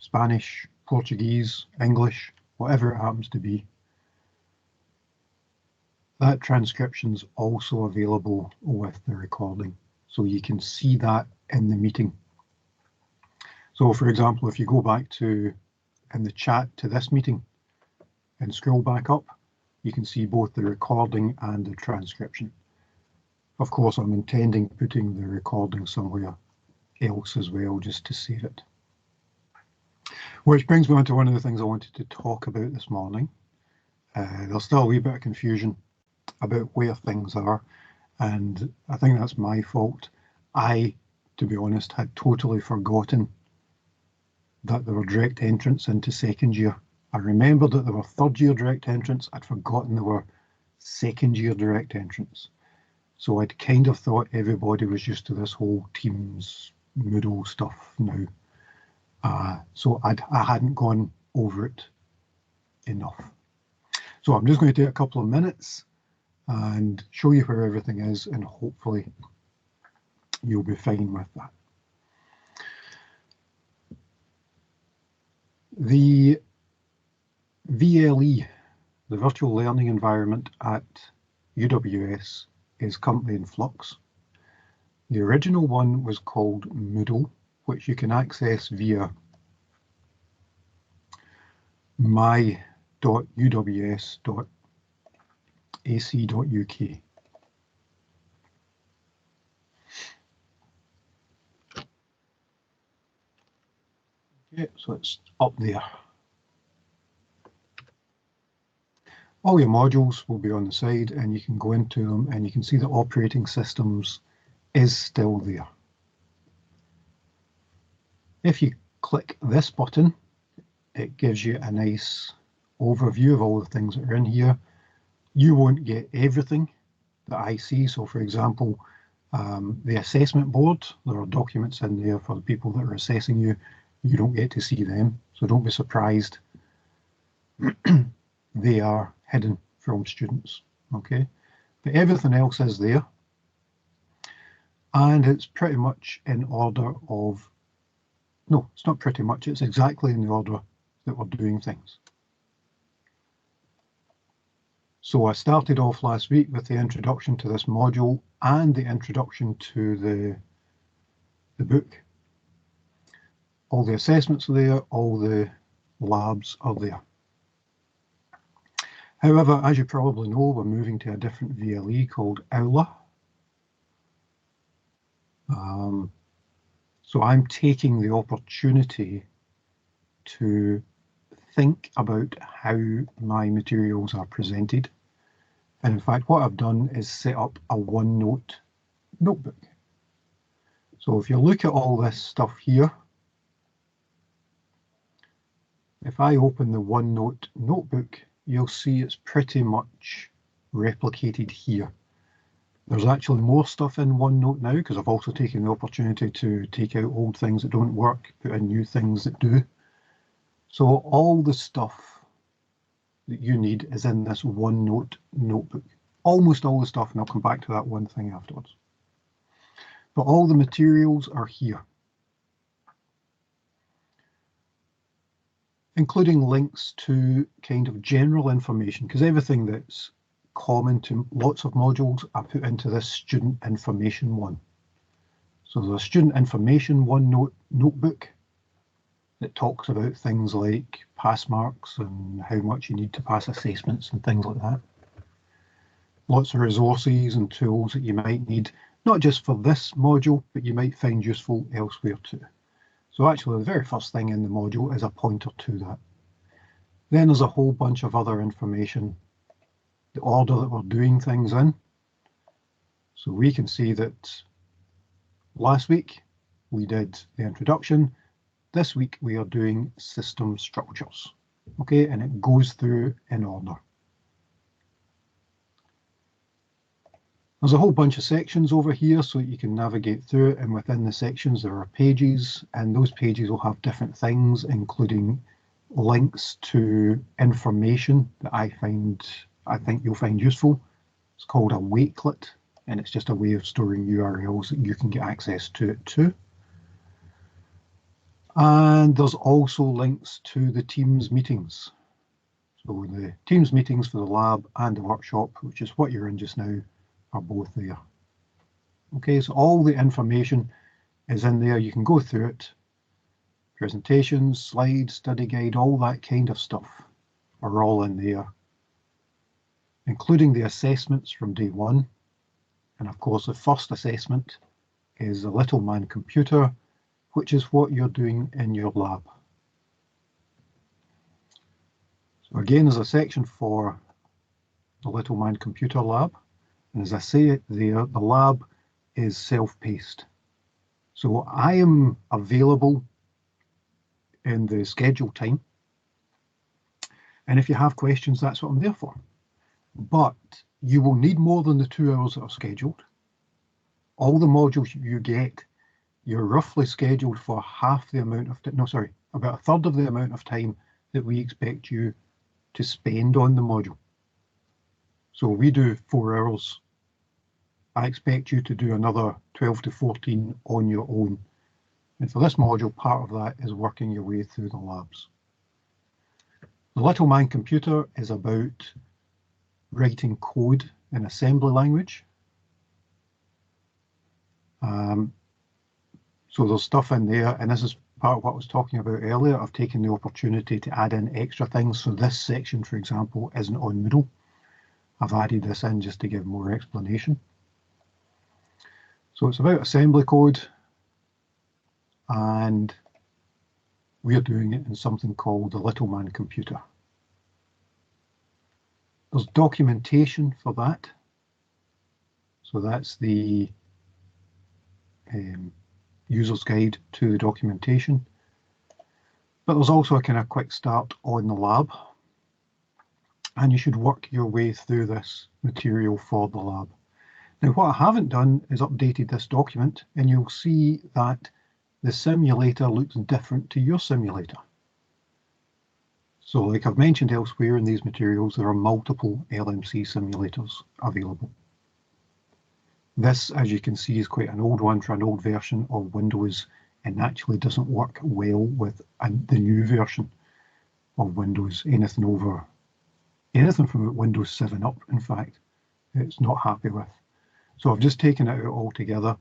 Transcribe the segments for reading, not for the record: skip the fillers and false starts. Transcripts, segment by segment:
Spanish, Portuguese, English, whatever it happens to be. That transcription's also available with the recording, so you can see that in the meeting. So for example, if you go back to in the chat to this meeting and scroll back up, you can see both the recording and the transcription. Of course, I'm intending putting the recording somewhere else as well, just to save it. Which brings me on to one of the things I wanted to talk about this morning. There's still a wee bit of confusion about where things are, and I think that's my fault. I, to be honest, had totally forgotten that there were direct entrants into second year. I remembered that there were third year direct entrants. I'd forgotten there were second year direct entrants. So I'd kind of thought everybody was used to this whole Teams Moodle stuff now. So I hadn't gone over it enough. So I'm just going to take a couple of minutes and show you where everything is, and hopefully you'll be fine with that. The VLE, the virtual learning environment at UWS, is currently in flux. The original one was called Moodle, which you can access via my.uws.ac.uk. Okay, so it's up there. All your modules will be on the side, and you can go into them and you can see the operating systems is still there. If you click this button, it gives you a nice overview of all the things that are in here. You won't get everything that I see. So for example, the assessment board, there are documents in there for the people that are assessing you. You don't get to see them, so don't be surprised. They are hidden from students, okay? But everything else is there. And it's pretty much in order of, no, it's not pretty much, it's exactly in the order that we're doing things. So I started off last week with the introduction to this module and the introduction to the book. All the assessments are there, all the labs are there. However, as you probably know, we're moving to a different VLE called Aula. So I'm taking the opportunity to think about how my materials are presented. And in fact, what I've done is set up a OneNote notebook. So if you look at all this stuff here, if I open the OneNote notebook, you'll see it's pretty much replicated here. There's actually more stuff in OneNote now because I've also taken the opportunity to take out old things that don't work, put in new things that do. So all the stuff that you need is in this OneNote notebook. Almost all the stuff, and I'll come back to that one thing afterwards. But all the materials are here, including links to kind of general information, because everything that's common to lots of modules I put into this student information one. So there's a student information OneNote notebook that talks about things like pass marks and how much you need to pass assessments and things like that. Lots of resources and tools that you might need, not just for this module, but you might find useful elsewhere too. So actually the very first thing in the module is a pointer to that. Then there's a whole bunch of other information, the order that we're doing things in. So we can see that last week we did the introduction. This week we are doing system structures, okay, and it goes through in order. There's a whole bunch of sections over here so that you can navigate through it, and within the sections there are pages, and those pages will have different things, including links to information that I think you'll find useful. It's called a wakelet, and it's just a way of storing URLs that you can get access to it too. And there's also links to the Teams meetings. So the Teams meetings for the lab and the workshop, which is what you're in just now, are both there. Okay, so all the information is in there. You can go through it. Presentations, slides, study guide, all that kind of stuff are all in there, including the assessments from day one. And of course, the first assessment is the Little Man Computer, which is what you're doing in your lab. So again, there's a section for the Little Man Computer lab. And as I say there, the lab is self-paced. So I am available in the scheduled time. And if you have questions, that's what I'm there for. But you will need more than the 2 hours that are scheduled. All the modules you get, you're roughly scheduled for half the amount of, about a third of the amount of time that we expect you to spend on the module. So we do 4 hours. I expect you to do another 12 to 14 on your own. And for this module, part of that is working your way through the labs. The Little Man Computer is about writing code in assembly language. So there's stuff in there, and this is part of what I was talking about earlier. I've taken the opportunity to add in extra things. So this section, for example, isn't on Moodle. I've added this in just to give more explanation. So it's about assembly code, and we're doing it in something called the Little Man Computer. There's documentation for that. So that's the user's guide to the documentation. But there's also a kind of quick start on the lab. And you should work your way through this material for the lab. Now, what I haven't done is updated this document, and you'll see that the simulator looks different to your simulator. So like I've mentioned elsewhere in these materials, there are multiple LMC simulators available. This, as you can see, is quite an old one for an old version of Windows, and actually doesn't work well with the new version of Windows. Anything from Windows 7 up, in fact, it's not happy with. So I've just taken it out altogether,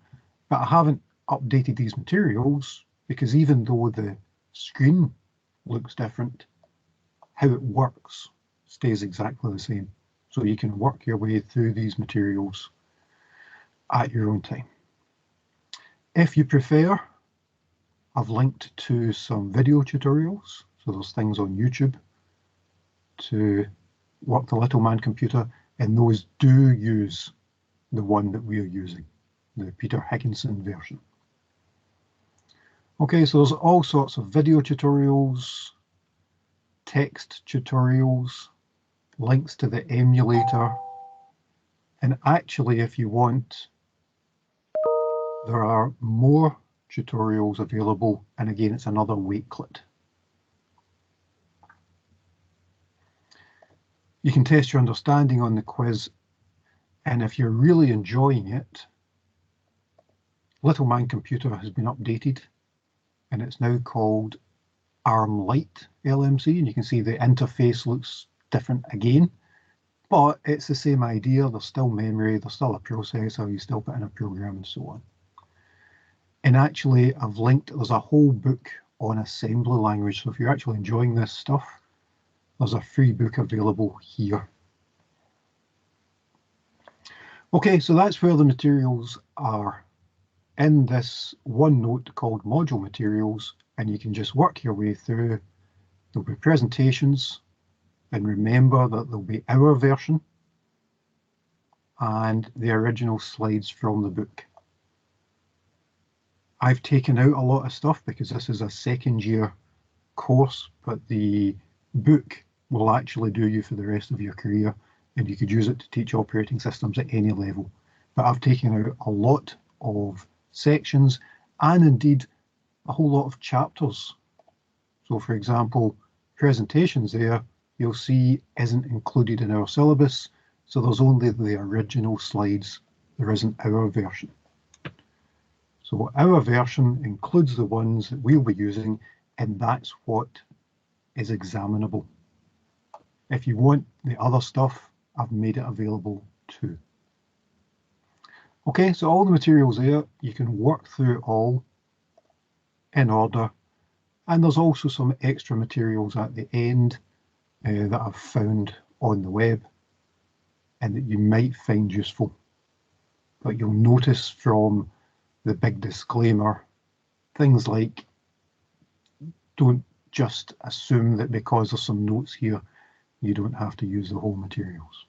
but I haven't updated these materials because even though the screen looks different, how it works stays exactly the same. So you can work your way through these materials at your own time. If you prefer, I've linked to some video tutorials. So there's things on YouTube to work the Little Man Computer, and those do use the one that we are using, the Peter Higginson version. Okay, so there's all sorts of video tutorials, text tutorials, links to the emulator, and actually, if you want, there are more tutorials available, and again, it's another Wakelet. You can test your understanding on the quiz, and if you're really enjoying it, Little Man Computer has been updated, and it's now called ARM Lite LMC, and you can see the interface looks different again, but it's the same idea. There's still memory, there's still a processor, you still put in a program and so on. And actually, I've linked, there's a whole book on assembly language, so if you're actually enjoying this stuff, there's a free book available here. Okay, so that's where the materials are in this OneNote called Module Materials, and you can just work your way through. There'll be presentations, and remember that there'll be our version and the original slides from the book. I've taken out a lot of stuff because this is a second year course, but the book will actually do you for the rest of your career, and you could use it to teach operating systems at any level. But I've taken out a lot of sections and indeed a whole lot of chapters. So for example, presentations there, you'll see isn't included in our syllabus, so there's only the original slides. There isn't our version. So our version includes the ones that we'll be using, and that's what is examinable. If you want the other stuff, I've made it available too. Okay, so all the materials there, you can work through it all in order. And there's also some extra materials at the end that I've found on the web and that you might find useful. But you'll notice from the big disclaimer, things like don't just assume that because there's some notes here, you don't have to use the whole materials.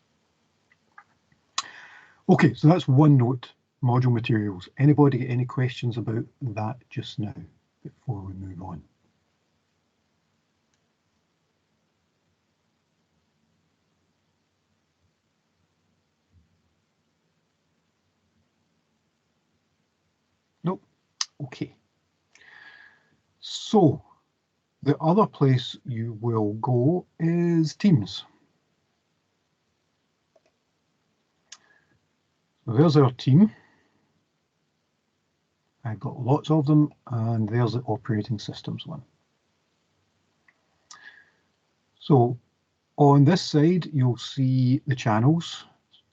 Okay, so that's OneNote module materials. Anybody get any questions about that just now before we move on? Nope. Okay. So the other place you will go is Teams. So there's our team. I've got lots of them, and there's the operating systems one. So on this side, you'll see the channels.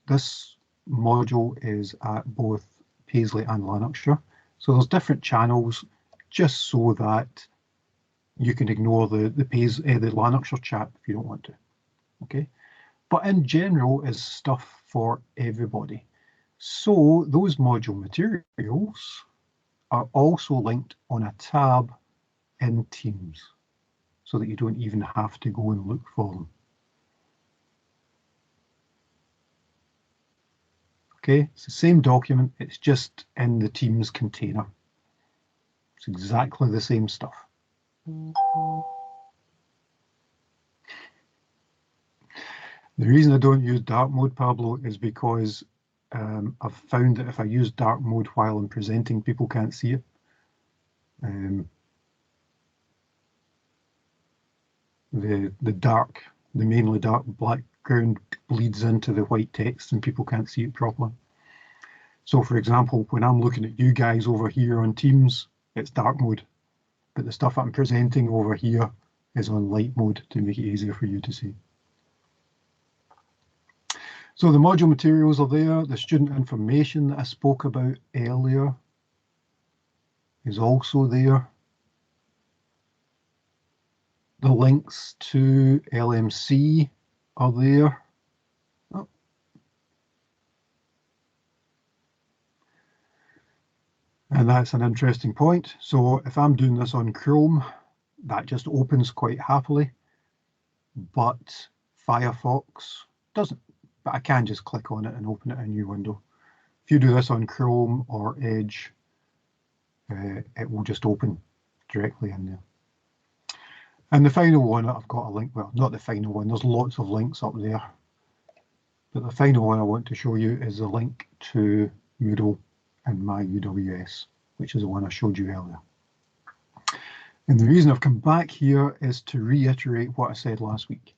This module is at both Paisley and Lanarkshire. So there's different channels just so that you can ignore the Lanarkshire chat if you don't want to. Okay, but in general is stuff for everybody. So those module materials are also linked on a tab in Teams so that you don't even have to go and look for them. Okay, it's the same document, it's just in the Teams container. It's exactly the same stuff. The reason I don't use dark mode, Pablo, is because I've found that if I use dark mode while I'm presenting, people can't see it. The mainly dark background bleeds into the white text and people can't see it properly. So for example, when I'm looking at you guys over here on Teams, it's dark mode, but the stuff I'm presenting over here is on light mode to make it easier for you to see. So the module materials are there. The student information that I spoke about earlier is also there. The links to LMC are there. Oh. And that's an interesting point. So if I'm doing this on Chrome, that just opens quite happily, but Firefox doesn't. But I can just click on it and open it in a new window. If you do this on Chrome or Edge, it will just open directly in there. And the final one that I've got a link, well, not the final one, there's lots of links up there. But the final one I want to show you is the link to Moodle and my UWS, which is the one I showed you earlier. And the reason I've come back here is to reiterate what I said last week.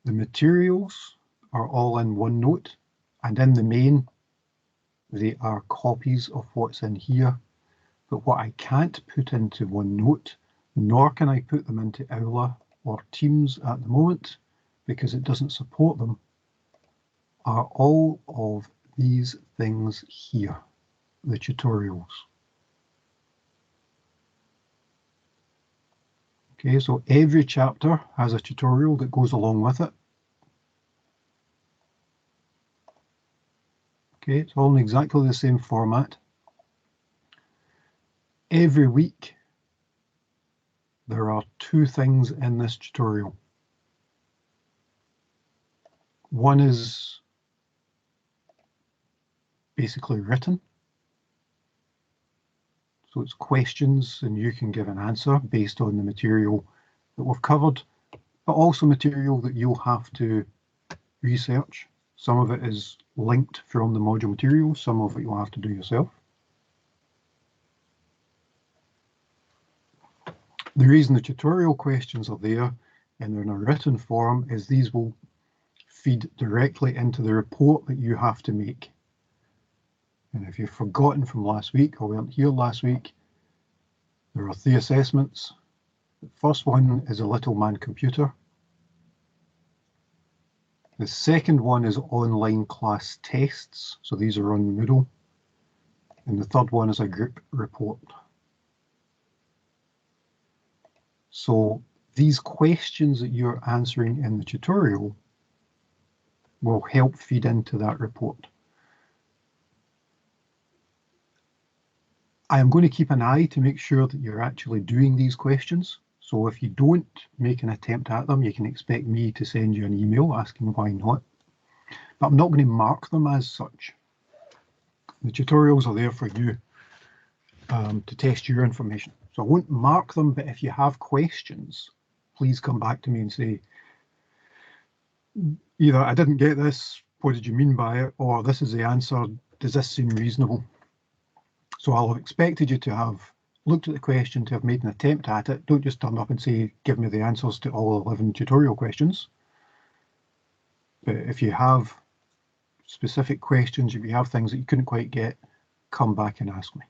The materials are all in OneNote, and in the main, they are copies of what's in here. But what I can't put into OneNote, nor can I put them into Aula or Teams at the moment, because it doesn't support them, are all of these things here, the tutorials. Okay, so every chapter has a tutorial that goes along with it. Okay, it's all in exactly the same format. Every week, there are two things in this tutorial. One is basically written. So it's questions and you can give an answer based on the material that we've covered, but also material that you'll have to research. Some of it is linked from the module material, some of it you'll have to do yourself. The reason the tutorial questions are there and they're in a written form is these will feed directly into the report that you have to make. And if you've forgotten from last week or weren't here last week, there are 3 assessments. The first one is a Little Man Computer. The second one is online class tests. So these are on Moodle. And the third one is a group report. So these questions that you're answering in the tutorial will help feed into that report. I am going to keep an eye to make sure that you're actually doing these questions. So if you don't make an attempt at them, you can expect me to send you an email asking why not. But I'm not going to mark them as such. The tutorials are there for you to test your information. So I won't mark them, but if you have questions, please come back to me and say, either I didn't get this, what did you mean by it? Or this is the answer, does this seem reasonable? So I'll have expected you to have looked at the question, to have made an attempt at it. Don't just turn up and say, give me the answers to all 11 tutorial questions. But if you have specific questions, if you have things that you couldn't quite get, come back and ask me.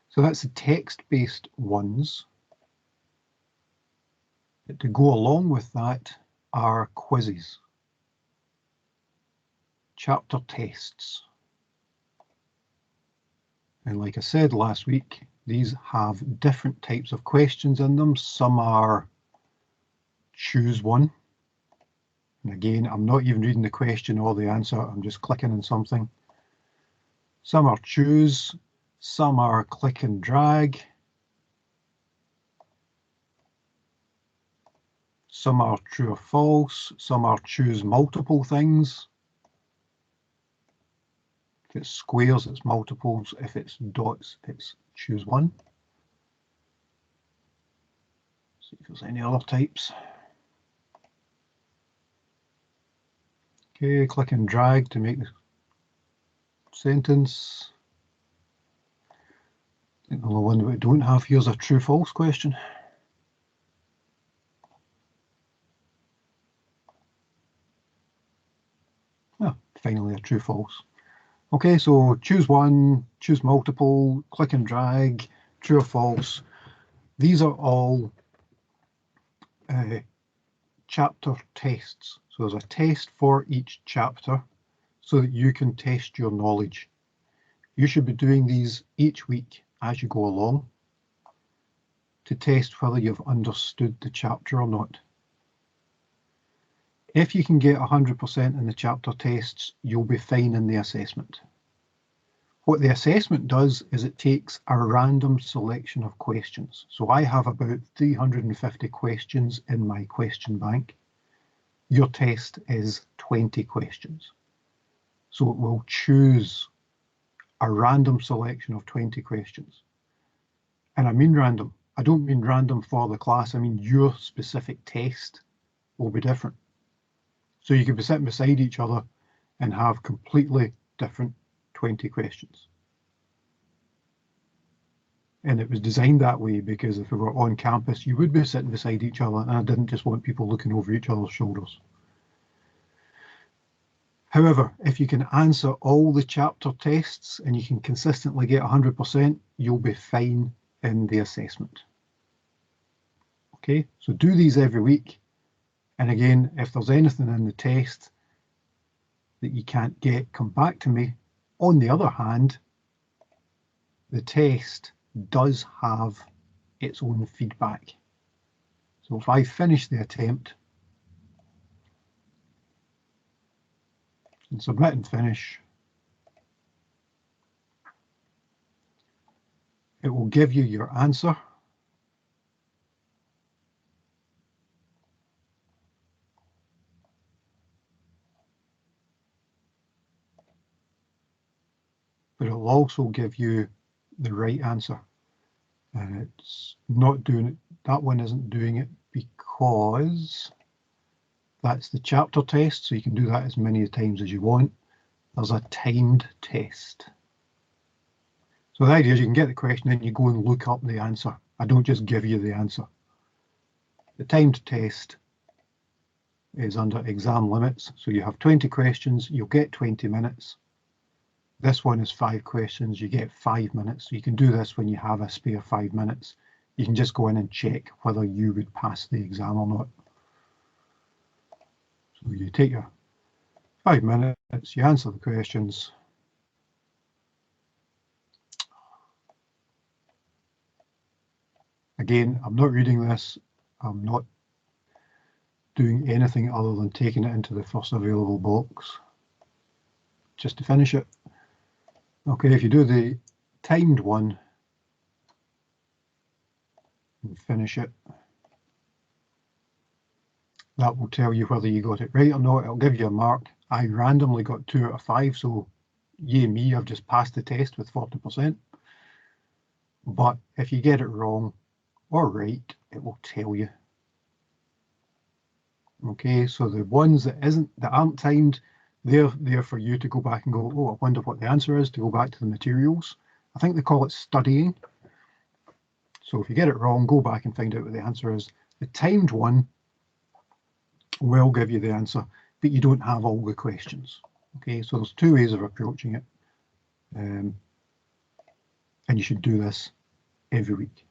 So that's the text-based ones. But to go along with that are quizzes, chapter tests. And like I said last week, these have different types of questions in them. Some are choose one. And again, I'm not even reading the question or the answer, I'm just clicking on something. Some are choose, some are click and drag. Some are true or false, some are choose multiple things. If it's squares, it's multiples. If it's dots, it's choose one. See if there's any other types. Okay, click and drag to make the sentence. I think the only one that we don't have here is a true-false question. Oh, finally a true-false. Okay, so choose one, choose multiple, click and drag, true or false. These are all chapter tests. So there's a test for each chapter so that you can test your knowledge. You should be doing these each week as you go along to test whether you've understood the chapter or not. If you can get 100% in the chapter tests, you'll be fine in the assessment. What the assessment does is it takes a random selection of questions. So I have about 350 questions in my question bank. Your test is 20 questions. So it will choose a random selection of 20 questions. And I mean random. I don't mean random for the class. I mean your specific test will be different. So you could be sitting beside each other and have completely different 20 questions. And it was designed that way because if we were on campus, you would be sitting beside each other, and I didn't just want people looking over each other's shoulders. However, if you can answer all the chapter tests and you can consistently get 100%, you'll be fine in the assessment. Okay, so do these every week. And again, if there's anything in the test that you can't get, come back to me. On the other hand, the test does have its own feedback. So if I finish the attempt and submit and finish, it will give you your answer. But it will also give you the right answer. And it's not doing it, that one isn't doing it because that's the chapter test, so you can do that as many times as you want. There's a timed test. So the idea is you can get the question and you go and look up the answer. I don't just give you the answer. The timed test is under exam limits. So you have 20 questions, you'll get 20 minutes. This one is 5 questions. You get 5 minutes. So you can do this when you have a spare 5 minutes. You can just go in and check whether you would pass the exam or not. So you take your 5 minutes, you answer the questions. Again, I'm not reading this. I'm not doing anything other than taking it into the first available box just to finish it. Okay, if you do the timed one and finish it, that will tell you whether you got it right or not. It'll give you a mark. I randomly got 2 out of 5, so yay me, I've just passed the test with 40%. But if you get it wrong or right, it will tell you. Okay, so the ones that aren't timed, they're there for you to go back and go, oh, I wonder what the answer is, to go back to the materials. I think they call it studying. So if you get it wrong, go back and find out what the answer is. The timed one will give you the answer, but you don't have all the questions. Okay, so there's 2 ways of approaching it. And you should do this every week.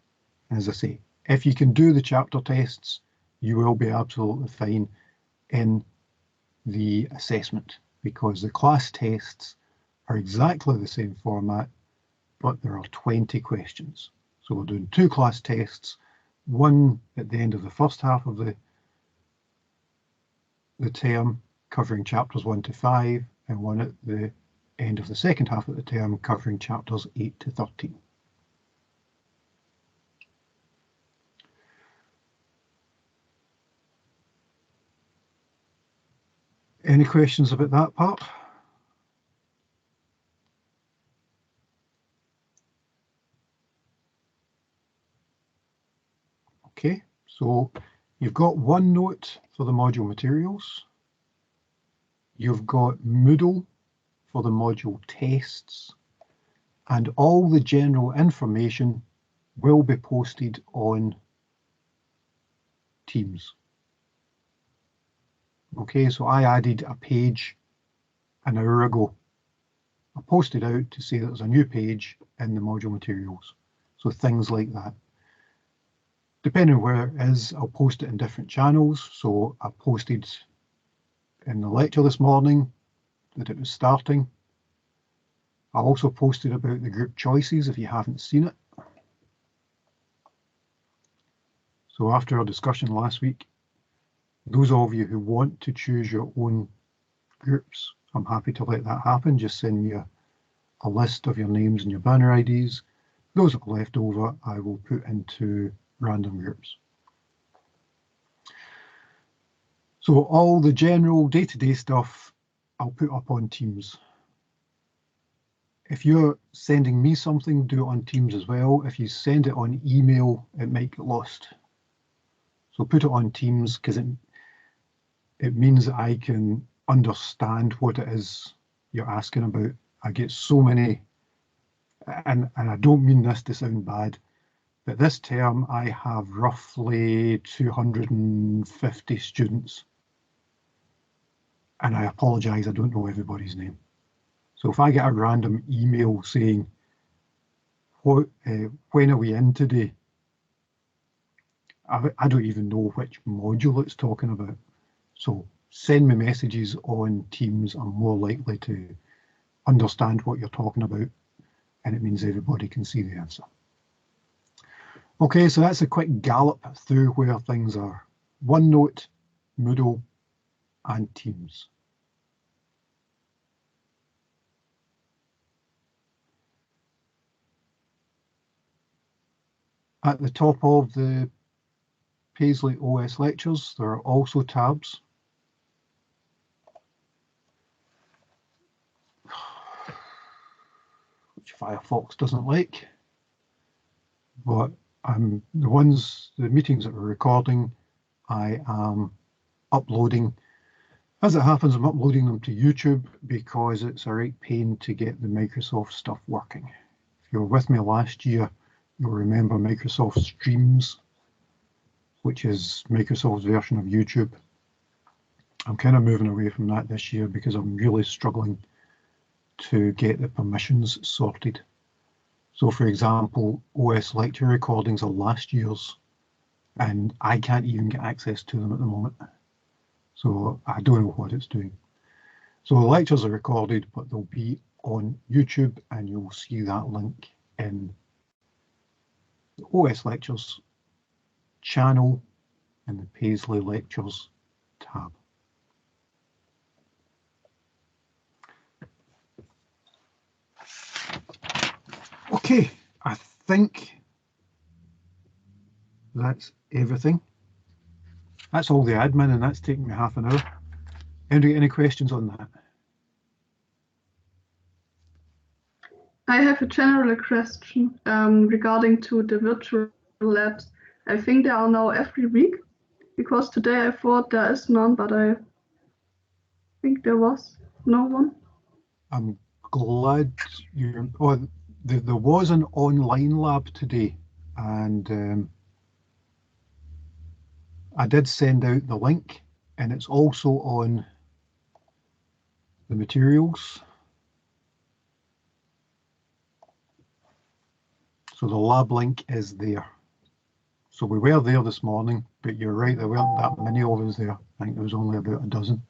As I say, if you can do the chapter tests, you will be absolutely fine in the assessment, because the class tests are exactly the same format, but there are 20 questions. So we're doing 2 class tests, one at the end of the first half of the term covering chapters 1 to 5, and one at the end of the second half of the term covering chapters 8 to 13. Any questions about that part? Okay, so you've got OneNote for the module materials. You've got Moodle for the module tests, and all the general information will be posted on Teams. Okay, so I added a page an hour ago. I posted out to say that there's a new page in the module materials. So things like that. Depending on where it is, I'll post it in different channels. So I posted in the lecture this morning that it was starting. I also posted about the group choices if you haven't seen it. So after our discussion last week, those of you who want to choose your own groups, I'm happy to let that happen. Just send me a list of your names and your banner IDs. Those that are left over, I will put into random groups. So all the general day-to-day stuff, I'll put up on Teams. If you're sending me something, do it on Teams as well. If you send it on email, it might get lost. So put it on Teams, because it means that I can understand what it is you're asking about. I get so many, and I don't mean this to sound bad, but this term I have roughly 250 students. And I apologise, I don't know everybody's name. So if I get a random email saying, when are we in today? I don't even know which module it's talking about. So send me messages on Teams. I'm more likely to understand what you're talking about, and it means everybody can see the answer. Okay, so that's a quick gallop through where things are. OneNote, Moodle, and Teams. At the top of the Paisley OS lectures, there are also tabs. Which Firefox doesn't like. But the meetings that we're recording, I am uploading. As it happens, I'm uploading them to YouTube because it's a right pain to get the Microsoft stuff working. If you were with me last year, you'll remember Microsoft Streams, which is Microsoft's version of YouTube. I'm kind of moving away from that this year because I'm really struggling to get the permissions sorted. So for example, OS lecture recordings are last year's and I can't even get access to them at the moment. So I don't know what it's doing. So the lectures are recorded, but they'll be on YouTube and you'll see that link in the OS lectures channel in the Paisley lectures tab. Okay, I think that's everything. That's all the admin, and that's taken me half an hour. Any questions on that? I have a general question regarding to the virtual labs. I think they are now every week, because today I thought there is none, but I think there was no one. I'm glad you. Oh, there was an online lab today, and I did send out the link, and it's also on the materials. So the lab link is there. So we were there this morning, but you're right, there weren't that many of us there. I think there was only about a dozen.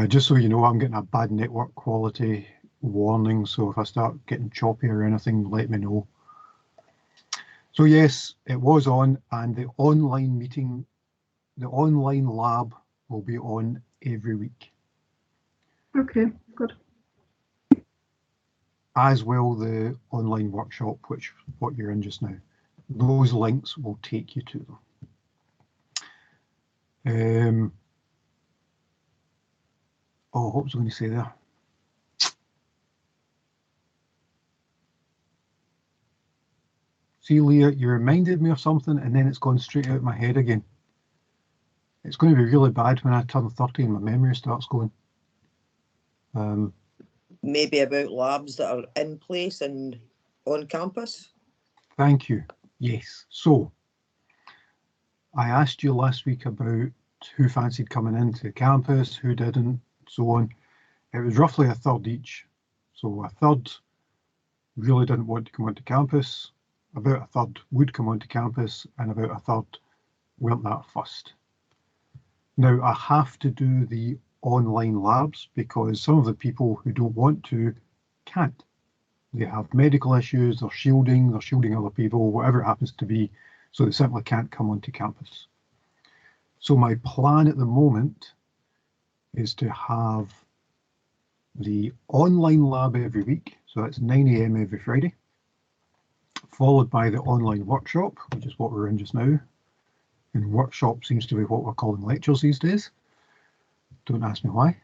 Just so you know, I'm getting a bad network quality warning, so if I start getting choppy or anything, let me know. So yes, it was on, and the online meeting, the online lab will be on every week. Okay, good. As well the online workshop, which what you're in just now. Those links will take you to them. Oh, what was I going to say there? See, Leah, you reminded me of something and then it's gone straight out of my head again. It's going to be really bad when I turn 30 and my memory starts going. Maybe about labs that are in place and on campus? Thank you. Yes. So, I asked you last week about who fancied coming into campus, who didn't, so on. It was roughly a third each. So a third really didn't want to come onto campus, about a third would come onto campus, and about a third weren't that fussed. Now I have to do the online labs because some of the people who don't want to can't. They have medical issues, they're shielding other people, whatever it happens to be, so they simply can't come onto campus. So my plan at the moment is to have the online lab every week, so that's 9 AM every Friday, followed by the online workshop, which is what we're in just now. And workshop seems to be what we're calling lectures these days. Don't ask me why.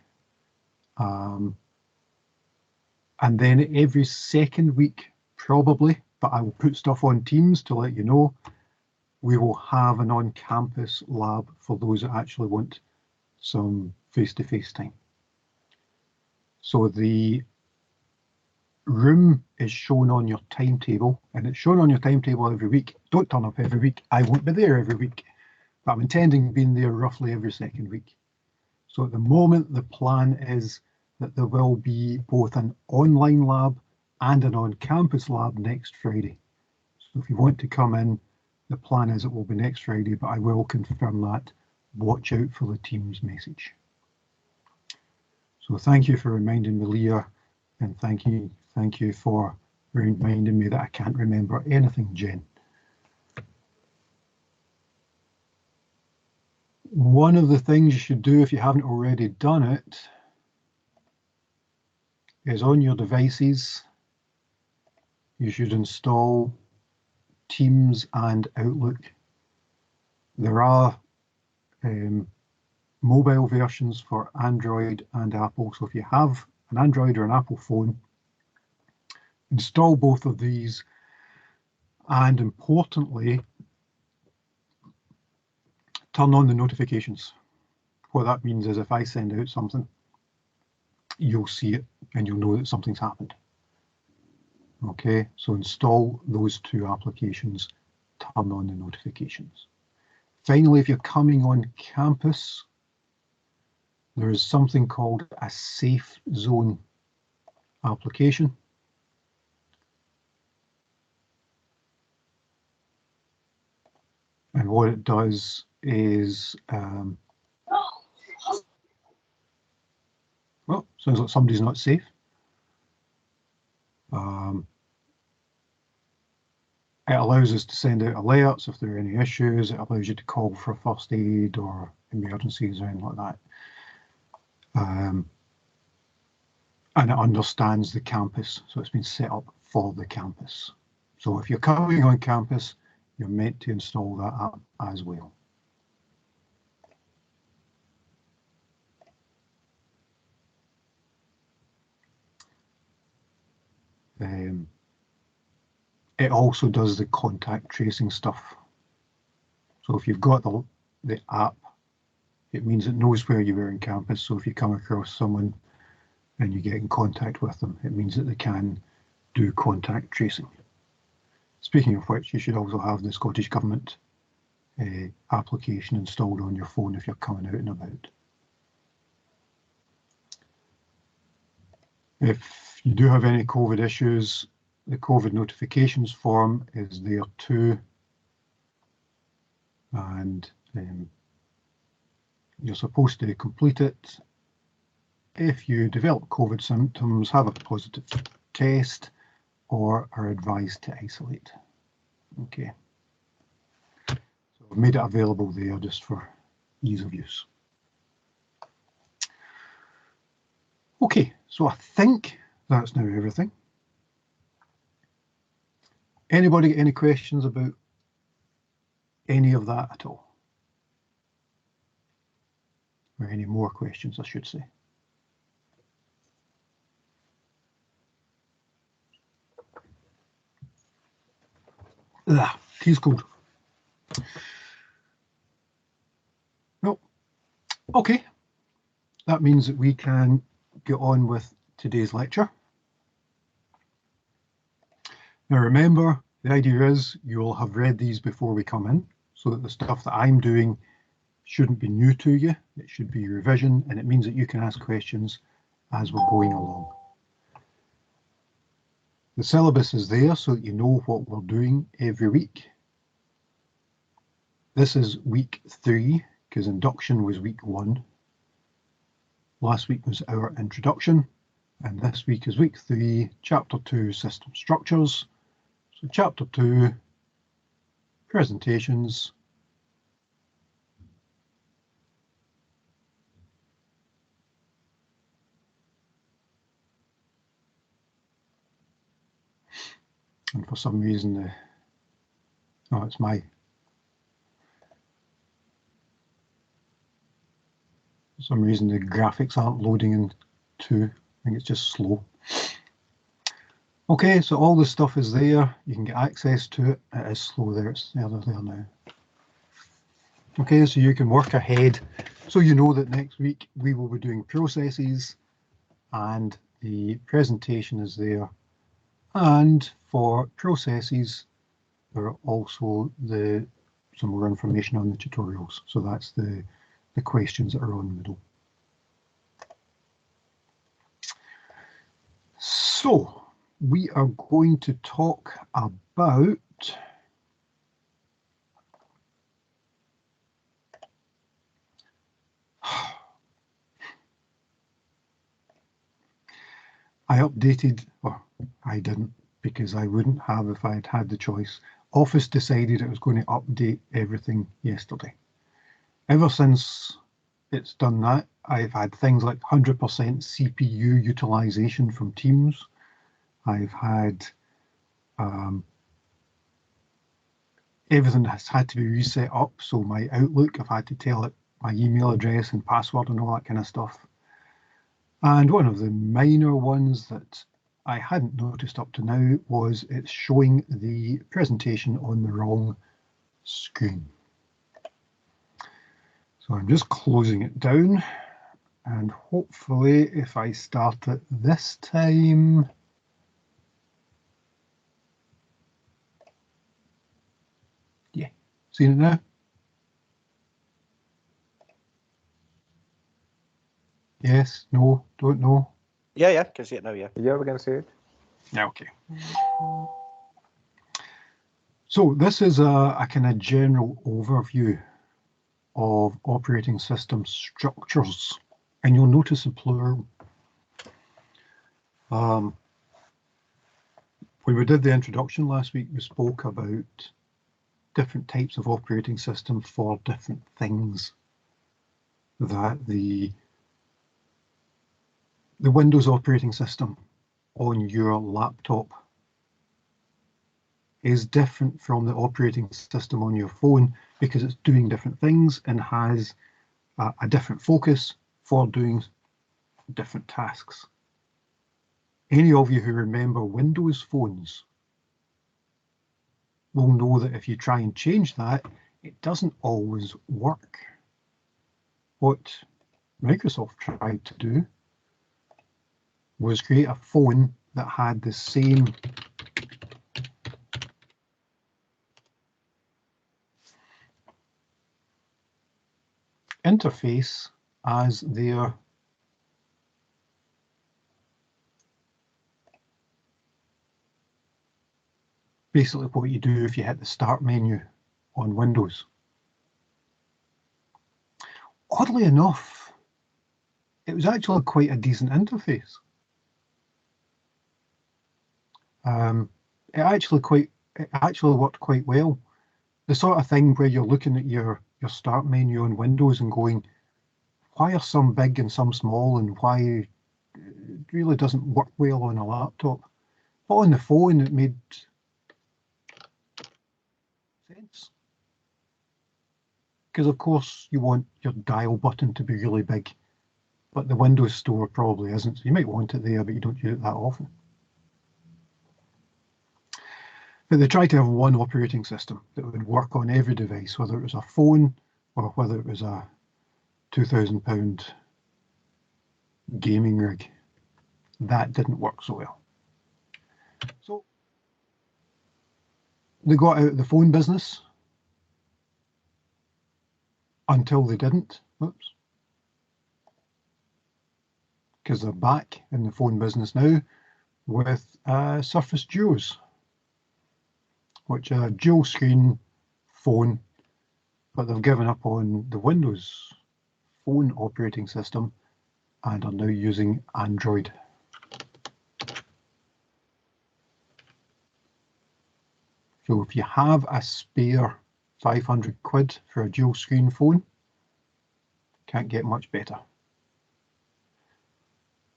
And then every second week, probably, but I will put stuff on Teams to let you know, we will have an on-campus lab for those that actually want some face-to-face time. So the room is shown on your timetable, and it's shown on your timetable every week. Don't turn up every week. I won't be there every week, but I'm intending being there roughly every second week. So at the moment, the plan is that there will be both an online lab and an on-campus lab next Friday. So if you want to come in, the plan is it will be next Friday, but I will confirm that. Watch out for the Teams message. So thank you for reminding me, Leah, and thank you for reminding me that I can't remember anything, Jen. One of the things you should do if you haven't already done it is on your devices, you should install Teams and Outlook. There are mobile versions for Android and Apple. So if you have an Android or an Apple phone, install both of these, and importantly, turn on the notifications. What that means is if I send out something, you'll see it and you'll know that something's happened. Okay, so install those two applications, turn on the notifications. Finally, if you're coming on campus, there is something called a safe zone application. And what it does is, well, sounds like somebody's not safe. It allows us to send out alerts if there are any issues. It allows you to call for first aid or emergencies or anything like that. And it understands the campus, so it's been set up for the campus. So if you're coming on campus, you're meant to install that app as well. It also does the contact tracing stuff. So if you've got the app, it means it knows where you were on campus. So if you come across someone and you get in contact with them, it means that they can do contact tracing. Speaking of which, you should also have the Scottish Government application installed on your phone if you're coming out and about. If you do have any COVID issues, the COVID notifications form is there too. And you're supposed to complete it. If you develop COVID symptoms, have a positive test, or are advised to isolate. Okay. So I've made it available there just for ease of use. Okay, so I think that's now everything. Anybody got any questions about any of that at all? Or any more questions, I should say. Tea's cold. No. Okay. That means that we can get on with today's lecture. Now remember, the idea is you'll have read these before we come in, so that the stuff that I'm doing shouldn't be new to you. It should be revision, and it means that you can ask questions as we're going along. The syllabus is there so that you know what we're doing every week. This is week 3, because induction was week 1. Last week was our introduction, and this week is week 3, chapter 2, system structures. So chapter 2, presentations. And for some reason, oh, it's my, for some reason the graphics aren't loading in 2. I think it's just slow. Okay, so all this stuff is there. You can get access to it. It is slow there. It's there now. Okay, so you can work ahead. So you know that next week we will be doing processes, and the presentation is there. And for processes, there are also some more information on the tutorials. So that's the questions that are on the middle. So we are going to talk about I updated, or I didn't, because I wouldn't have if I had had the choice. Office decided it was going to update everything yesterday. Ever since it's done that, I've had things like 100% CPU utilization from Teams. I've had everything has had to be reset up. So my Outlook, I've had to tell it my email address and password and all that kind of stuff. And one of the minor ones that I hadn't noticed up to now was it's showing the presentation on the wrong screen. So I'm just closing it down, and hopefully if I start it this time, yeah, seen it now? Yes, no, don't know. Yeah, can see it now, yeah. Yeah, we can see it. Yeah, okay. So this is a kind of general overview of operating system structures, and you'll notice the plural. When we did the introduction last week, we spoke about different types of operating systems for different things. That the Windows operating system on your laptop is different from the operating system on your phone because it's doing different things and has a different focus for doing different tasks. Any of you who remember Windows phones will know that if you try and change that, it doesn't always work. What Microsoft tried to do was create a phone that had the same interface as their basically what you do if you hit the start menu on Windows. Oddly enough, it was actually quite a decent interface. It actually worked quite well. The sort of thing where you're looking at your start menu on Windows and going, why are some big and some small, and why it really doesn't work well on a laptop. But on the phone, it made sense. Because of course you want your dial button to be really big, but the Windows Store probably isn't. So you might want it there, but you don't use it that often. But they tried to have one operating system that would work on every device, whether it was a phone or whether it was a £2,000 gaming rig. That didn't work so well. So they got out of the phone business until they didn't. Whoops. Because they're back in the phone business now with Surface Duos, which are a dual screen phone, but they've given up on the Windows Phone operating system and are now using Android. So if you have a spare 500 quid for a dual screen phone, can't get much better.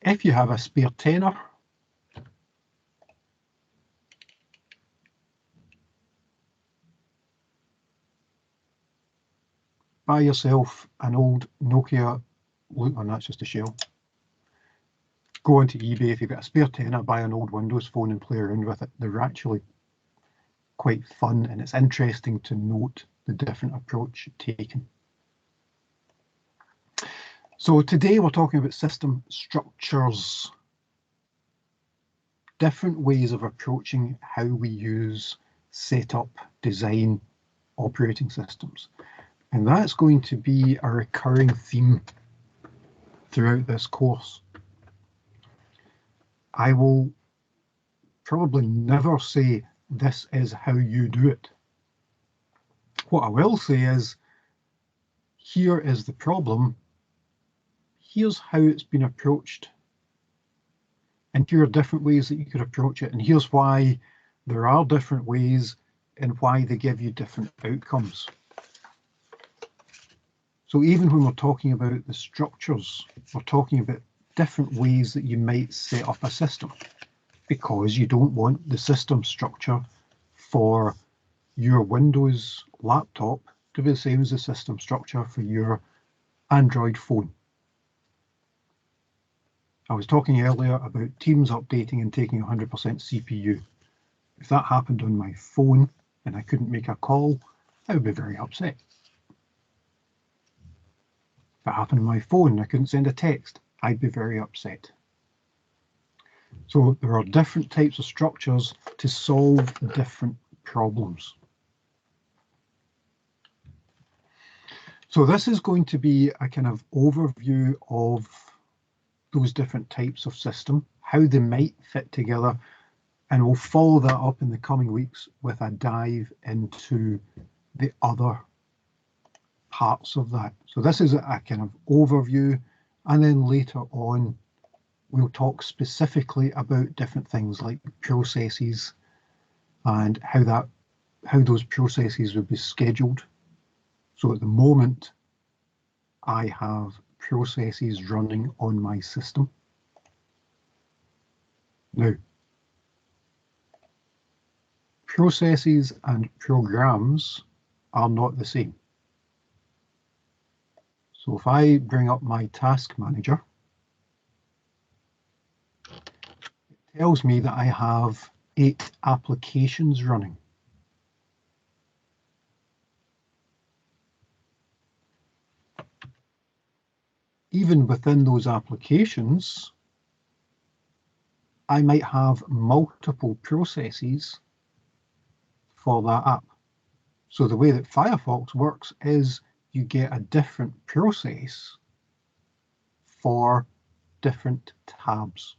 If you have a spare tenner, buy yourself an old Nokia, and that's just a shell. Go onto eBay, if you've got a spare tenner, buy an old Windows phone and play around with it. They're actually quite fun, and it's interesting to note the different approach taken. So today we're talking about system structures, different ways of approaching how we use, set up, design operating systems. And that's going to be a recurring theme throughout this course. I will probably never say this is how you do it. What I will say is, here is the problem, here's how it's been approached, and here are different ways that you could approach it, and here's why there are different ways and why they give you different outcomes. So even when we're talking about the structures, we're talking about different ways that you might set up a system, because you don't want the system structure for your Windows laptop to be the same as the system structure for your Android phone. I was talking earlier about Teams updating and taking 100% CPU. If that happened on my phone and I couldn't make a call, I would be very upset. If it happened on my phone and I couldn't send a text, I'd be very upset. So there are different types of structures to solve different problems. So this is going to be a kind of overview of those different types of system, how they might fit together, and we'll follow that up in the coming weeks with a dive into the other parts of that. So this is a kind of overview, and then later on we'll talk specifically about different things like processes and how those processes would be scheduled. So at the moment I have processes running on my system. Now, processes and programs are not the same. So if I bring up my task manager, it tells me that I have 8 applications running. Even within those applications, I might have multiple processes for that app. So the way that Firefox works is you get a different process for different tabs.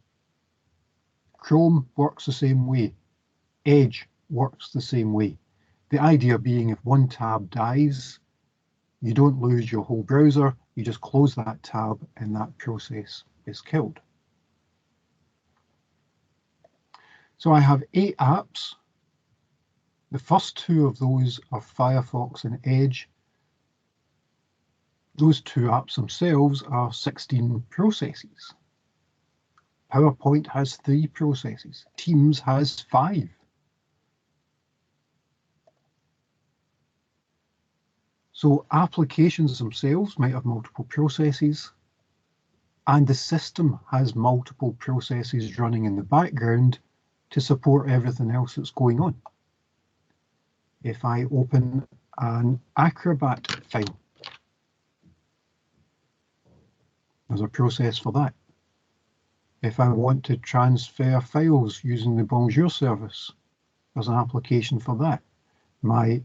Chrome works the same way. Edge works the same way. The idea being if one tab dies, you don't lose your whole browser, you just close that tab and that process is killed. So I have 8 apps. The first 2 of those are Firefox and Edge. Those 2 apps themselves are 16 processes. PowerPoint has 3 processes. Teams has 5. So applications themselves might have multiple processes, and the system has multiple processes running in the background to support everything else that's going on. If I open an Acrobat file, there's a process for that. If I want to transfer files using the Bonjour service, there's an application for that. My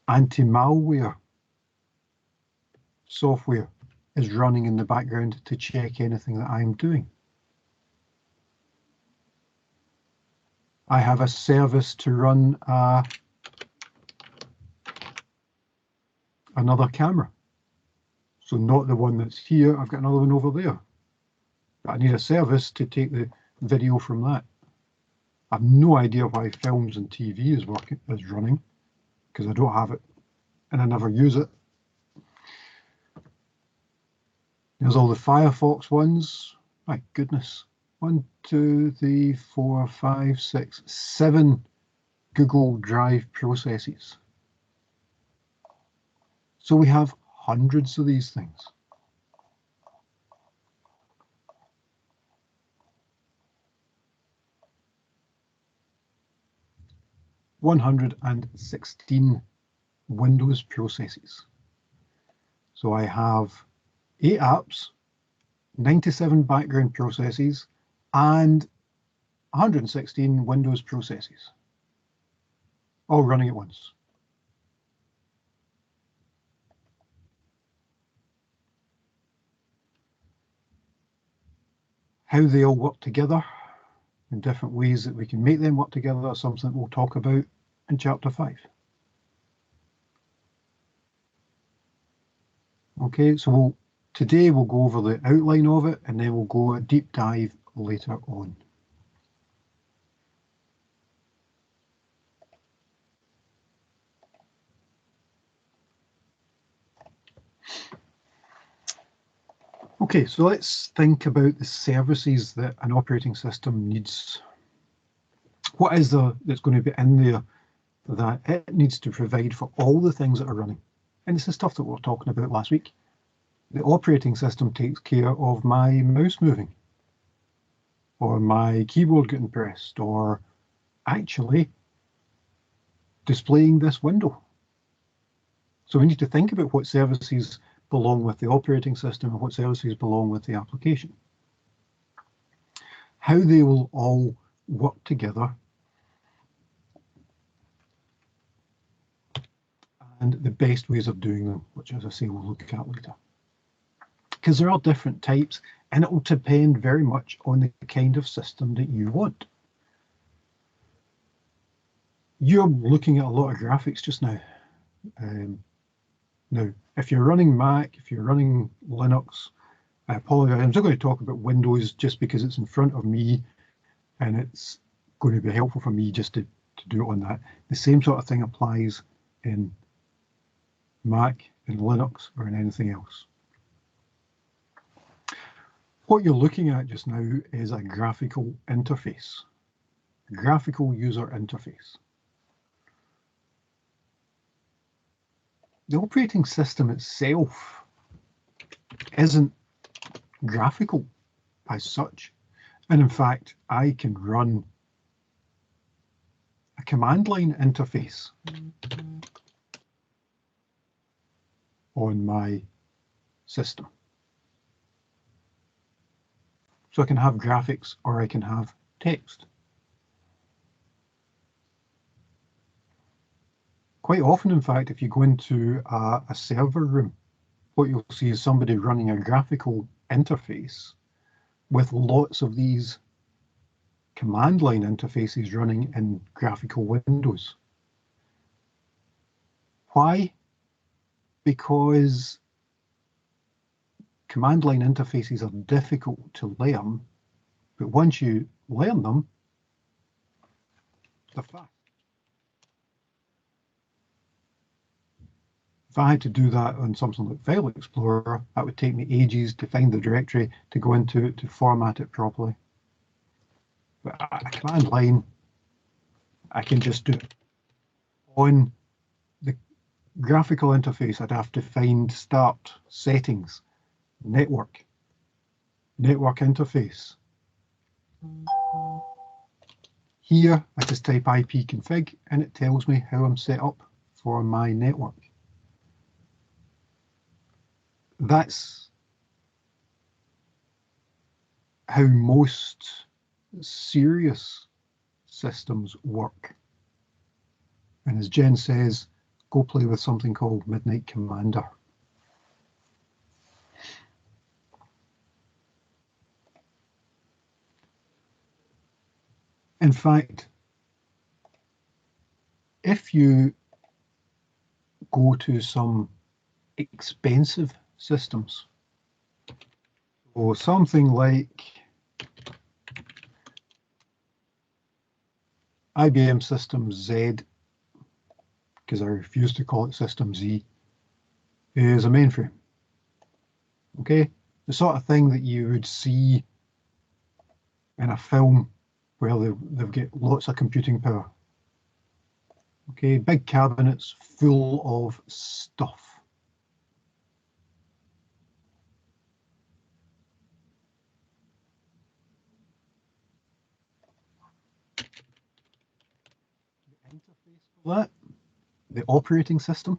anti-malware software is running in the background to check anything that I'm doing. I have a service to run another camera. So not the one that's here, I've got another one over there. But I need a service to take the video from that. I've no idea why Films and TV is running, because I don't have it and I never use it. There's all the Firefox ones. My goodness. 1, 2, 3, 4, 5, 6, 7 Google Drive processes. So we have hundreds of these things. (116) Windows processes. So I have 8 apps, 97 background processes, and 116 Windows processes, all running at once. How they all work together in different ways that we can make them work together is something we'll talk about in chapter 5. Okay, so today we'll go over the outline of it, and then we'll go a deep dive later on. Okay, so let's think about the services that an operating system needs. What is that's going to be in there that it needs to provide for all the things that are running? And this is stuff that we were talking about last week. The operating system takes care of my mouse moving, or my keyboard getting pressed, or actually displaying this window. So we need to think about what services belong with the operating system and what services belong with the application. How they will all work together, and the best ways of doing them, which, as I say, we'll look at later. because there are different types, and it will depend very much on the kind of system that you want. You're looking at a lot of graphics just now. Now, if you're running Mac, if you're running Linux, I apologize, I'm just going to talk about Windows just because it's in front of me and it's going to be helpful for me just to do it on that. The same sort of thing applies in Mac, in Linux, or in anything else. What you're looking at just now is a graphical interface, a graphical user interface. The operating system itself isn't graphical as such. And in fact, I can run a command line interface on my system. So I can have graphics or I can have text. Quite often, in fact, if you go into a server room, what you'll see is somebody running a graphical interface with lots of these command line interfaces running in graphical windows. Why? Because command line interfaces are difficult to learn, but once you learn them, they're fast. If I had to do that on something like File Explorer, that would take me ages to find the directory, to go into it, to format it properly. But a command line, I can just do it. On the graphical interface, I'd have to find Start, Settings, Network interface. Here, I just type ipconfig and it tells me how I'm set up for my network. That's how most serious systems work. And as Jen says, go play with something called Midnight Commander. In fact, if you go to some expensive systems, or something like IBM System Z, because I refuse to call it System Z, is a mainframe. Okay, the sort of thing that you would see in a film where they've got lots of computing power. Okay, big cabinets full of stuff. The interface for that, the operating system,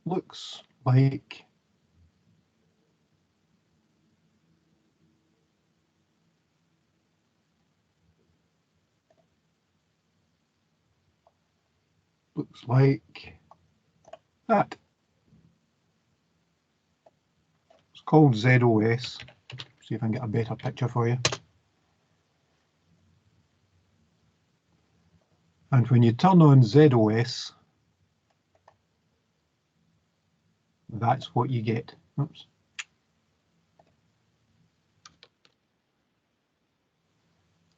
looks like that. It's called ZOS. See if I can get a better picture for you. And when you turn on ZOS, that's what you get. Oops.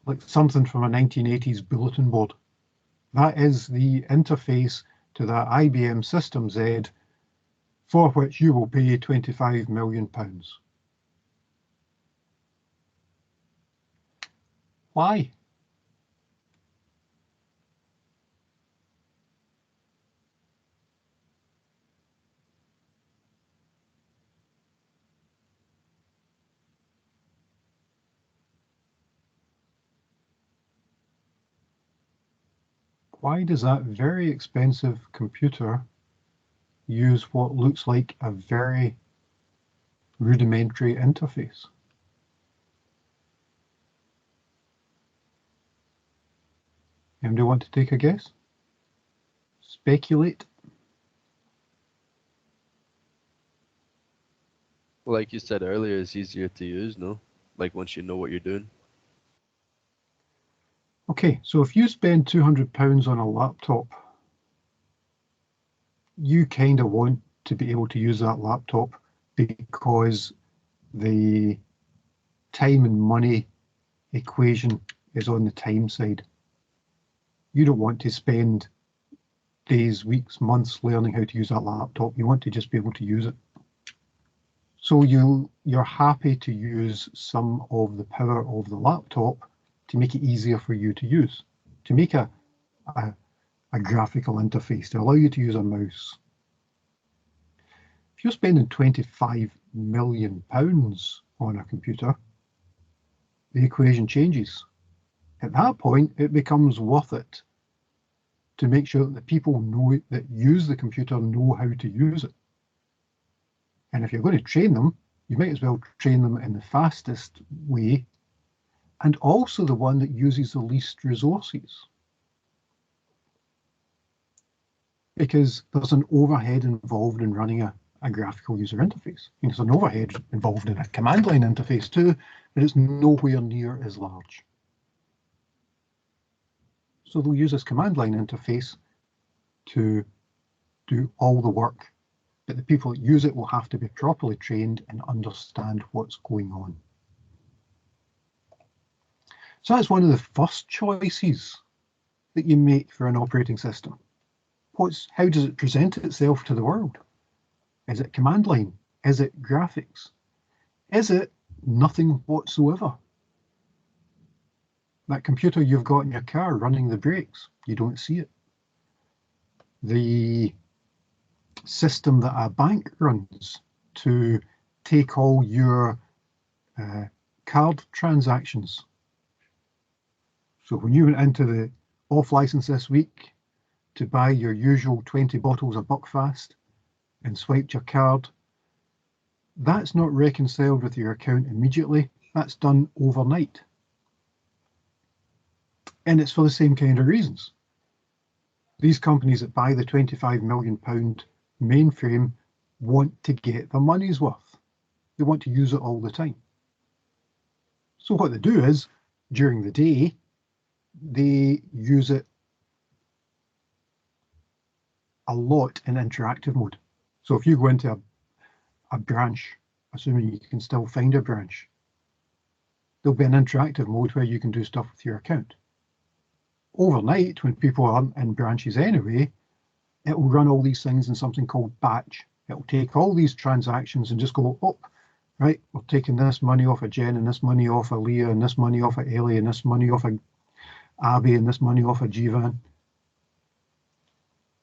Like something from a 1980s bulletin board. That is the interface to that IBM System Z, for which you will pay £25 million. Why? Why does that very expensive computer use what looks like a very rudimentary interface? Anybody want to take a guess? Speculate? Like you said earlier, it's easier to use, no? Like once you know what you're doing. Okay, so if you spend £200 on a laptop, you kind of want to be able to use that laptop because the time and money equation is on the time side. You don't want to spend days, weeks, months learning how to use that laptop. You want to just be able to use it. So you're happy to use some of the power of the laptop to make it easier for you to use, to make a graphical interface, to allow you to use a mouse. If you're spending £25 million on a computer, the equation changes. At that point, it becomes worth it to make sure that the people that use the computer know how to use it. And if you're going to train them, you might as well train them in the fastest way and also the one that uses the least resources. Because there's an overhead involved in running a graphical user interface. There's an overhead involved in a command line interface too, but it's nowhere near as large. So they'll use this command line interface to do all the work, but the people that use it will have to be properly trained and understand what's going on. So that's one of the first choices that you make for an operating system. How does it present itself to the world? Is it command line? Is it graphics? Is it nothing whatsoever? That computer you've got in your car running the brakes, you don't see it. The system that a bank runs to take all your card transactions. So when you went into the off license this week to buy your usual 20 bottles of Buckfast and swiped your card, that's not reconciled with your account immediately. That's done overnight. And it's for the same kind of reasons. These companies that buy the £25 million mainframe want to get their money's worth. They want to use it all the time. So what they do is, during the day, they use it a lot in interactive mode. So if you go into a branch, assuming you can still find a branch, there'll be an interactive mode where you can do stuff with your account. Overnight, when people aren't in branches anyway, it will run all these things in something called batch. It will take all these transactions and just go, oh, right, we're taking this money off of Jen and this money off of Leah and this money off of Ellie and this money off of Abby and this money off of Jivan.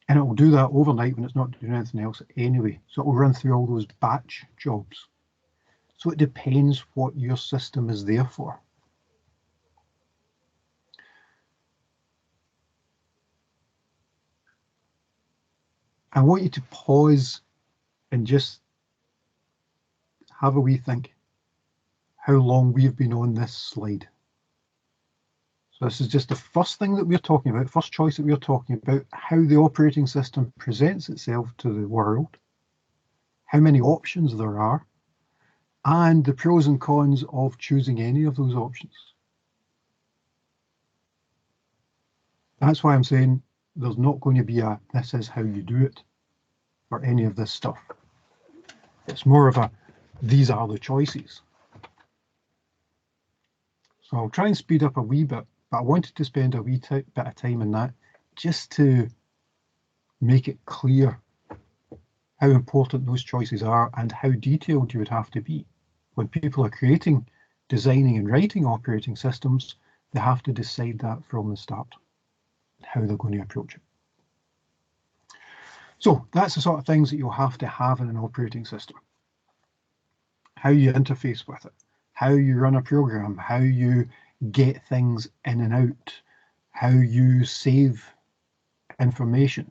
And it will do that overnight when it's not doing anything else anyway. So it will run through all those batch jobs. So it depends what your system is there for. I want you to pause and just have a wee think how long we've been on this slide. So this is just the first thing that we're talking about, first choice that we're talking about, how the operating system presents itself to the world, how many options there are, and the pros and cons of choosing any of those options. That's why I'm saying there's not going to be a this is how you do it for any of this stuff. It's more of a these are the choices. So I'll try and speed up a wee bit, but I wanted to spend a wee bit of time on that just to make it clear how important those choices are and how detailed you would have to be. When people are creating, designing and writing operating systems, they have to decide that from the start, how they're going to approach it. So that's the sort of things that you'll have to have in an operating system. How you interface with it, how you run a program, how you get things in and out, how you save information,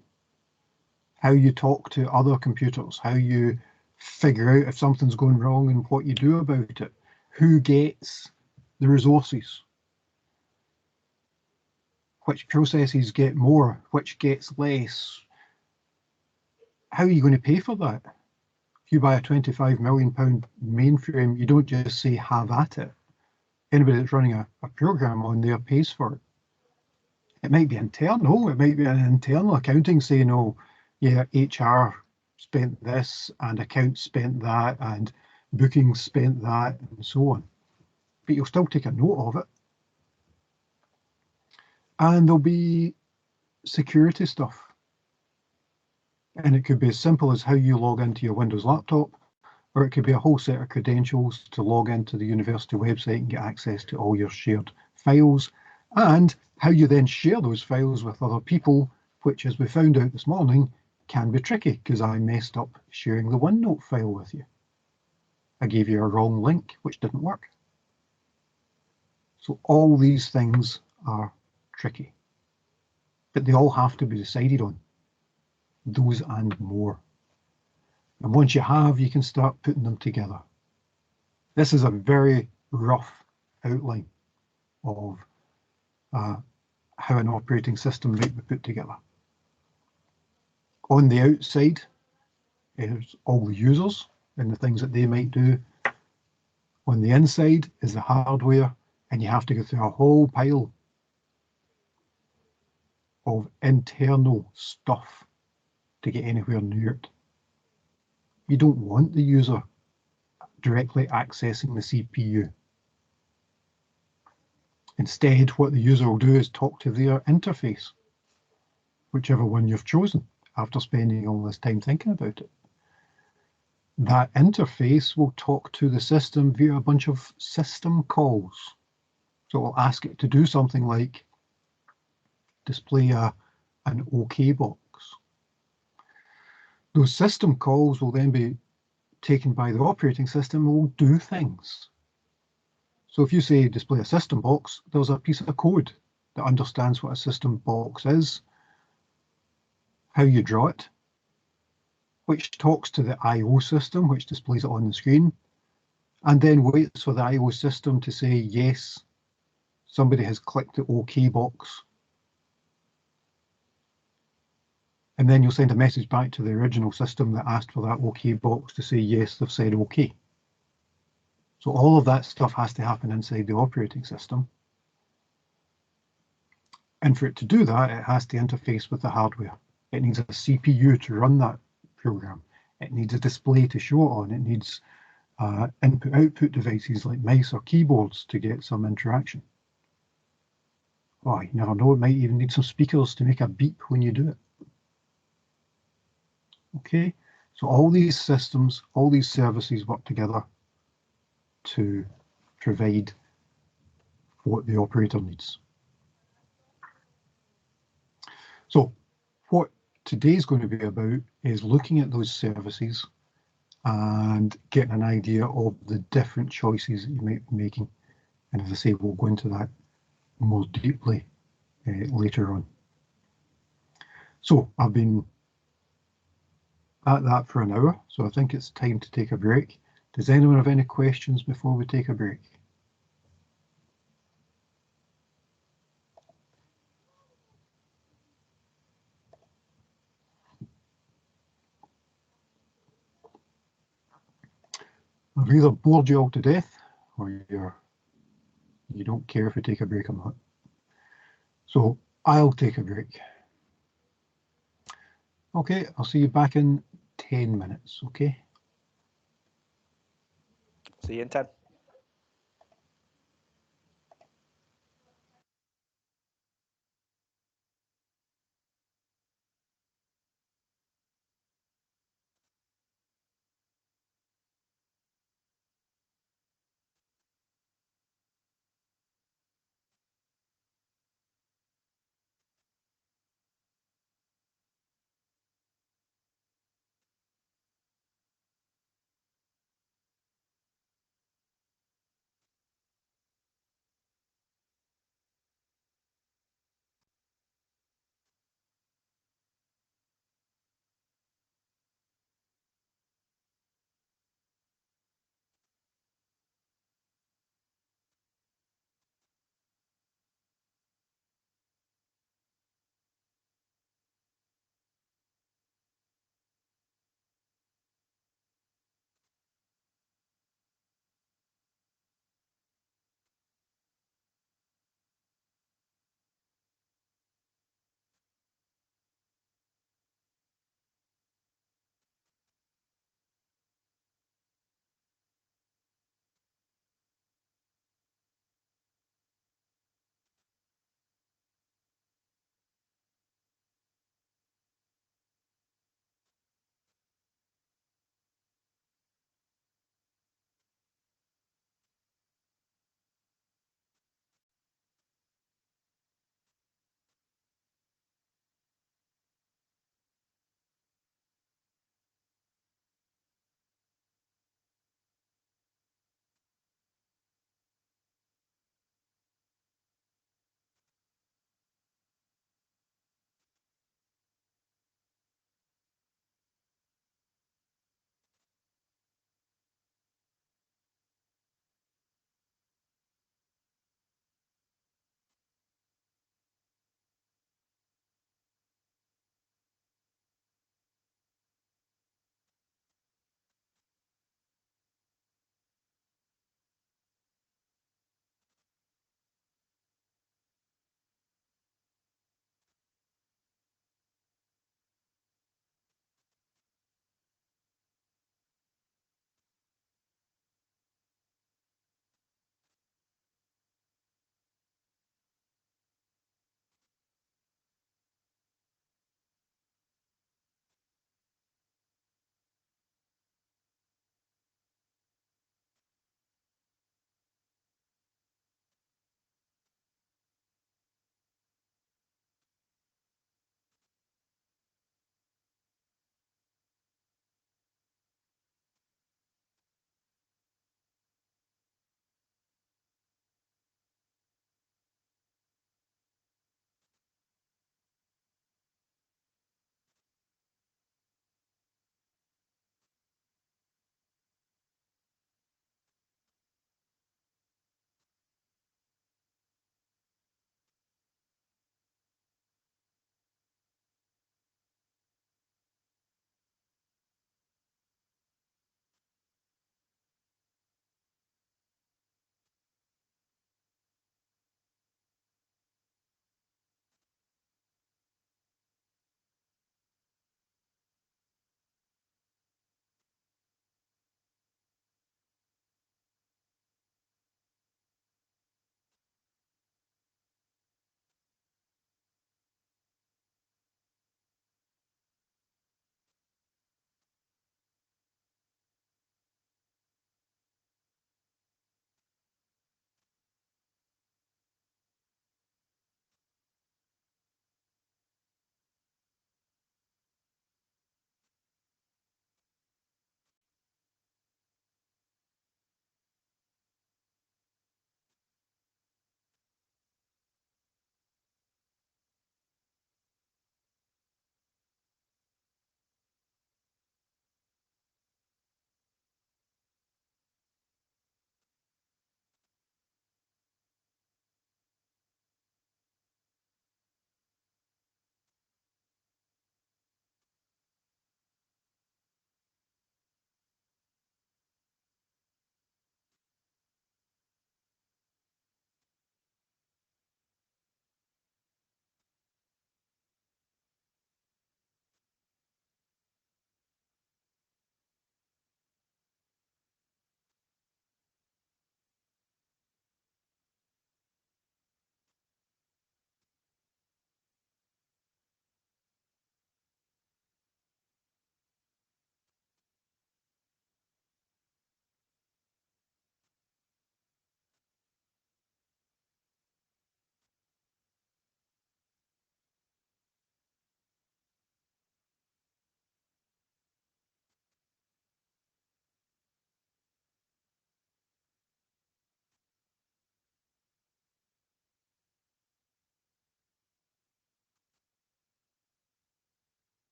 how you talk to other computers, how you figure out if something's going wrong and what you do about it, who gets the resources, which processes get more, which gets less. How are you going to pay for that? If you buy a £25 million mainframe, you don't just say have at it. Anybody that's running a program on there pays for it. It might be internal, it might be an internal accounting saying, oh, yeah, HR spent this and accounts spent that and bookings spent that and so on. But you'll still take a note of it. And there'll be security stuff. And it could be as simple as how you log into your Windows laptop, or it could be a whole set of credentials to log into the university website and get access to all your shared files, and how you then share those files with other people, which, as we found out this morning, can be tricky because I messed up sharing the OneNote file with you. I gave you a wrong link, which didn't work. So all these things are tricky, but they all have to be decided on, those and more. And once you have, you can start putting them together. This is a very rough outline of how an operating system might be put together. On the outside is all the users and the things that they might do. On the inside is the hardware, and you have to go through a whole pile of internal stuff to get anywhere near it. You don't want the user directly accessing the CPU. Instead, what the user will do is talk to their interface, whichever one you've chosen, after spending all this time thinking about it. That interface will talk to the system via a bunch of system calls. So it will ask it to do something like display an OK box. Those system calls will then be taken by the operating system and will do things. So if you say display a system box, there's a piece of code that understands what a system box is, how you draw it, which talks to the I/O system, which displays it on the screen, and then waits for the I/O system to say, yes, somebody has clicked the OK box. And then you'll send a message back to the original system that asked for that OK box to say, yes, they've said OK. So all of that stuff has to happen inside the operating system. And for it to do that, it has to interface with the hardware. It needs a CPU to run that program. It needs a display to show it on. It needs input-output devices like mice or keyboards to get some interaction. Oh, you never know, it might even need some speakers to make a beep when you do it. Okay, so all these systems, all these services work together to provide what the operator needs. So what today's going to be about is looking at those services and getting an idea of the different choices that you might be making. And as I say, we'll go into that more deeply later on. So I've been at that for an hour, so I think it's time to take a break. Does anyone have any questions before we take a break? I've either bored you all to death, or you don't care if we take a break or not. So I'll take a break. Okay, I'll see you back in 10 minutes, okay? See you in 10.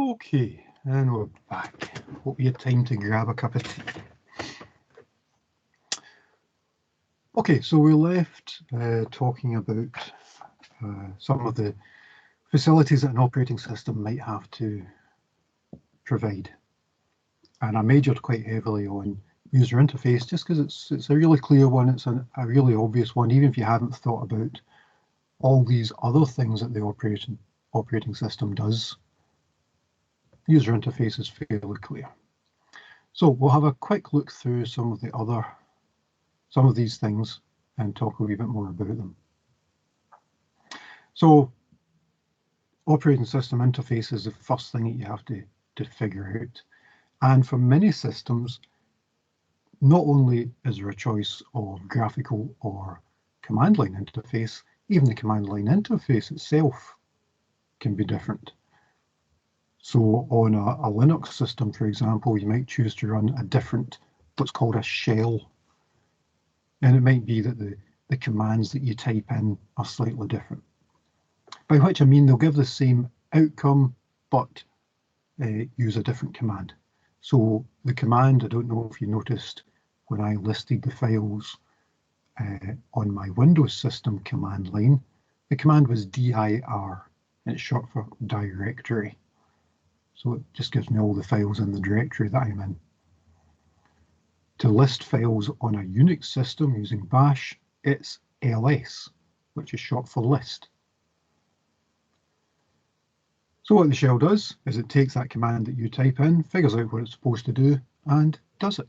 Okay, and we're back. Hope you had time to grab a cup of tea. Okay, so we're left talking about some of the facilities that an operating system might have to provide. And I majored quite heavily on user interface just because it's a really clear one, it's a really obvious one, even if you haven't thought about all these other things that the operating system does. User interface is fairly clear. So we'll have a quick look through some of these things and talk a wee bit more about them. So operating system interface is the first thing that you have to figure out. And for many systems, not only is there a choice of graphical or command line interface, even the command line interface itself can be different. So on a Linux system, for example, you might choose to run a different, what's called a shell. And it might be that the commands that you type in are slightly different. By which I mean they'll give the same outcome, but use a different command. So the command, I don't know if you noticed when I listed the files on my Windows system command line, the command was dir, and it's short for directory. So it just gives me all the files in the directory that I'm in. To list files on a Unix system using bash, it's ls, which is short for list. So what the shell does is it takes that command that you type in, figures out what it's supposed to do, and does it.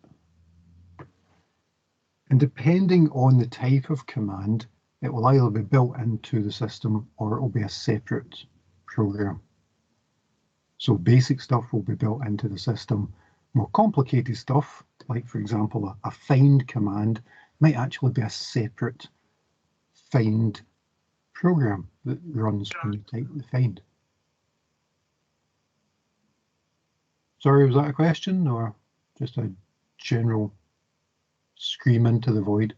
And depending on the type of command, it will either be built into the system or it will be a separate program. So basic stuff will be built into the system. More complicated stuff, like for example, a find command, might actually be a separate find program that runs when you type the find. Sorry, was that a question or just a general scream into the void?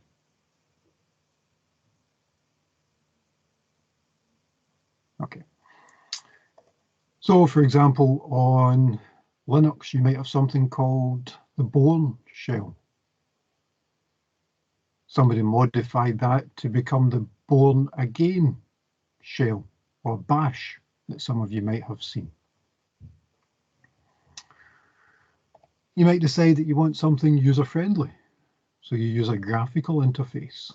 Okay. So for example, on Linux, you might have something called the Bourne shell. Somebody modified that to become the Bourne Again shell, or bash, that some of you might have seen. You might decide that you want something user-friendly, so you use a graphical interface.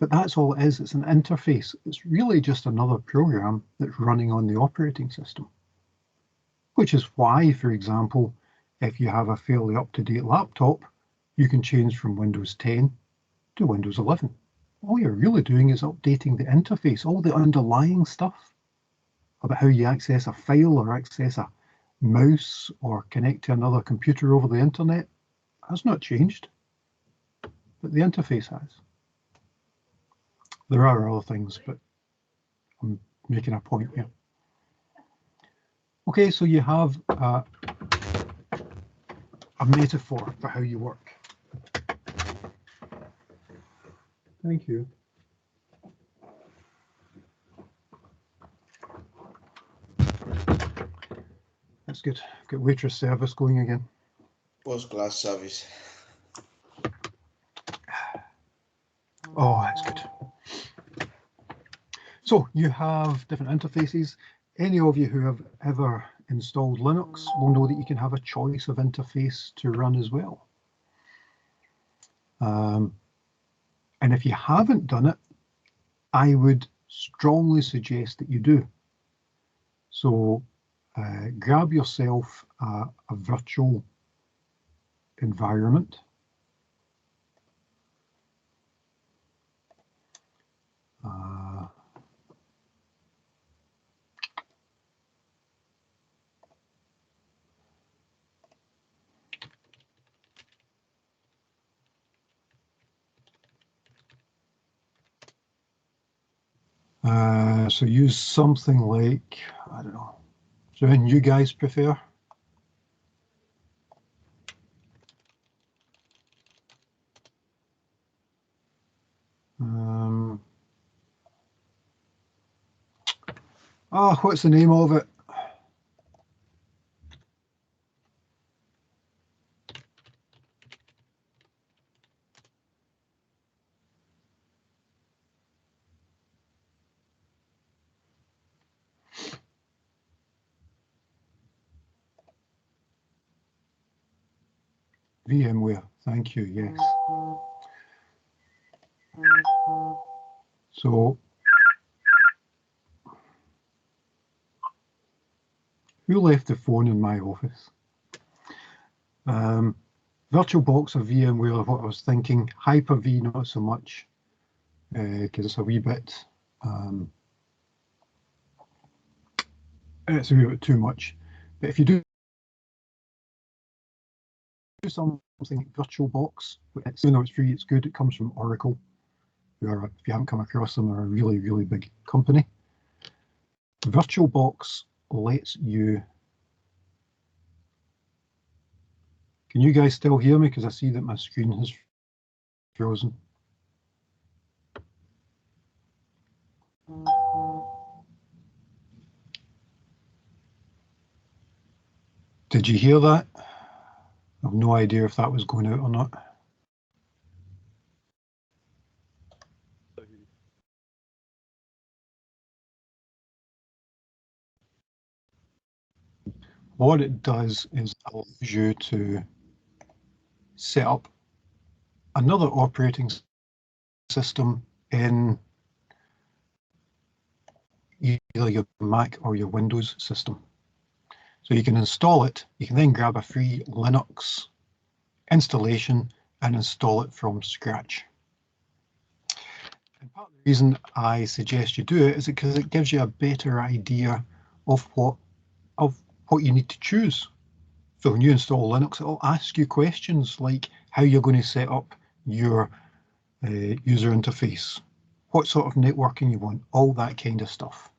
But that's all it is, it's an interface. It's really just another program that's running on the operating system. Which is why, for example, if you have a fairly up-to-date laptop, you can change from Windows 10 to Windows 11. All you're really doing is updating the interface, all the underlying stuff about how you access a file or access a mouse or connect to another computer over the internet has not changed, but the interface has. There are other things, but I'm making a point here. Okay, so you have a metaphor for how you work. Thank you. That's good. I've got waitress service going again. First class service. Oh, that's good. So you have different interfaces. Any of you who have ever installed Linux will know that you can have a choice of interface to run as well. And if you haven't done it, I would strongly suggest that you do. So grab yourself a virtual environment. So use something like, I don't know, is there anything you guys prefer? What's the name of it? VMware, thank you, yes. So, who left the phone in my office? VirtualBox or VMware, what I was thinking. Hyper-V, not so much, because it's a wee bit too much. But if you do something like VirtualBox, even though it's free, it's good. It comes from Oracle, who are, if you haven't come across them, are a really, really big company. VirtualBox lets you. Can you guys still hear me? Because I see that my screen has frozen. Did you hear that? I have no idea if that was going out or not. What it does is allows you to set up another operating system in either your Mac or your Windows system. So you can install it, you can then grab a free Linux installation and install it from scratch. And part of the reason I suggest you do it is because it gives you a better idea of what you need to choose. So when you install Linux, it'll ask you questions like how you're going to set up your user interface, what sort of networking you want, all that kind of stuff.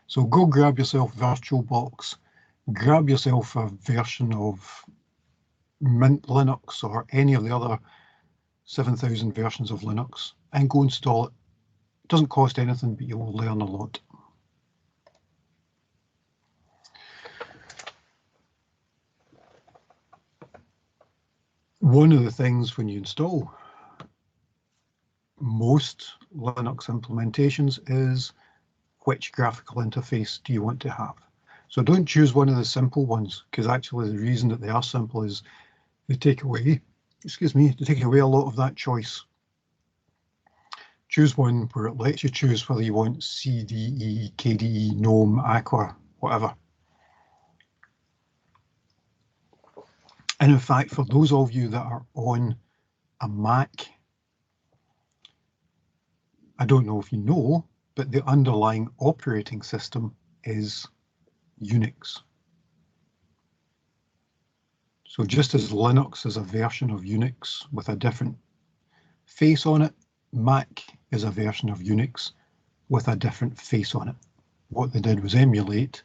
So go grab yourself VirtualBox, grab yourself a version of Mint Linux or any of the other 7,000 versions of Linux and go install it. It doesn't cost anything, but you will learn a lot. One of the things when you install most Linux implementations is which graphical interface do you want to have. So don't choose one of the simple ones, because actually the reason that they are simple is they take away, a lot of that choice. Choose one where it lets you choose whether you want CDE, KDE, GNOME, Aqua, whatever. And in fact, for those of you that are on a Mac, I don't know if you know, but the underlying operating system is Unix. So just as Linux is a version of Unix with a different face on it, Mac is a version of Unix with a different face on it. What they did was emulate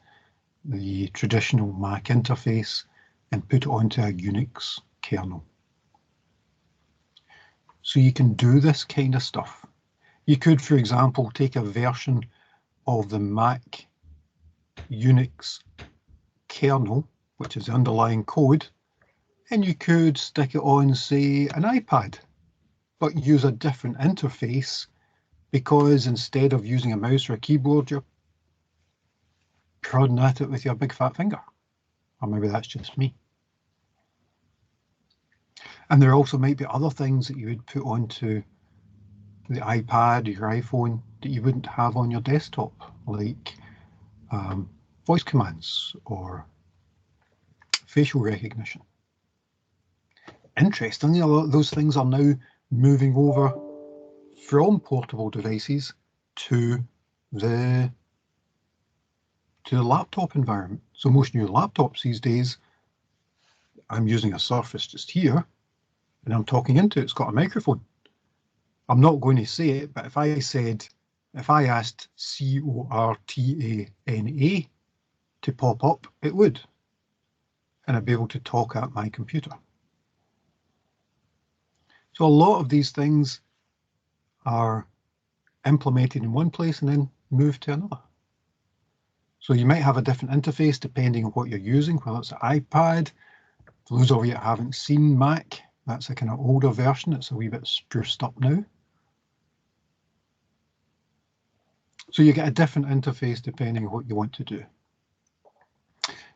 the traditional Mac interface and put it onto a Unix kernel. So you can do this kind of stuff. You could, for example, take a version of the Mac Unix kernel, which is the underlying code, and you could stick it on, say, an iPad, but use a different interface because instead of using a mouse or a keyboard, you're prodding at it with your big fat finger. Or maybe that's just me. And there also might be other things that you would put onto the iPad or your iPhone that you wouldn't have on your desktop, like voice commands or facial recognition. Interestingly, a lot of those things are now moving over from portable devices to the laptop environment. So most new laptops these days, I'm using a Surface just here, and I'm talking into it. It's got a microphone. I'm not going to say it, but if I asked CORTANA to pop up, it would, and I'd be able to talk at my computer. So a lot of these things are implemented in one place and then moved to another. So you might have a different interface depending on what you're using, whether it's an iPad. For those of you that haven't seen Mac, that's a kind of older version. It's a wee bit spruced up now. So you get a different interface depending on what you want to do.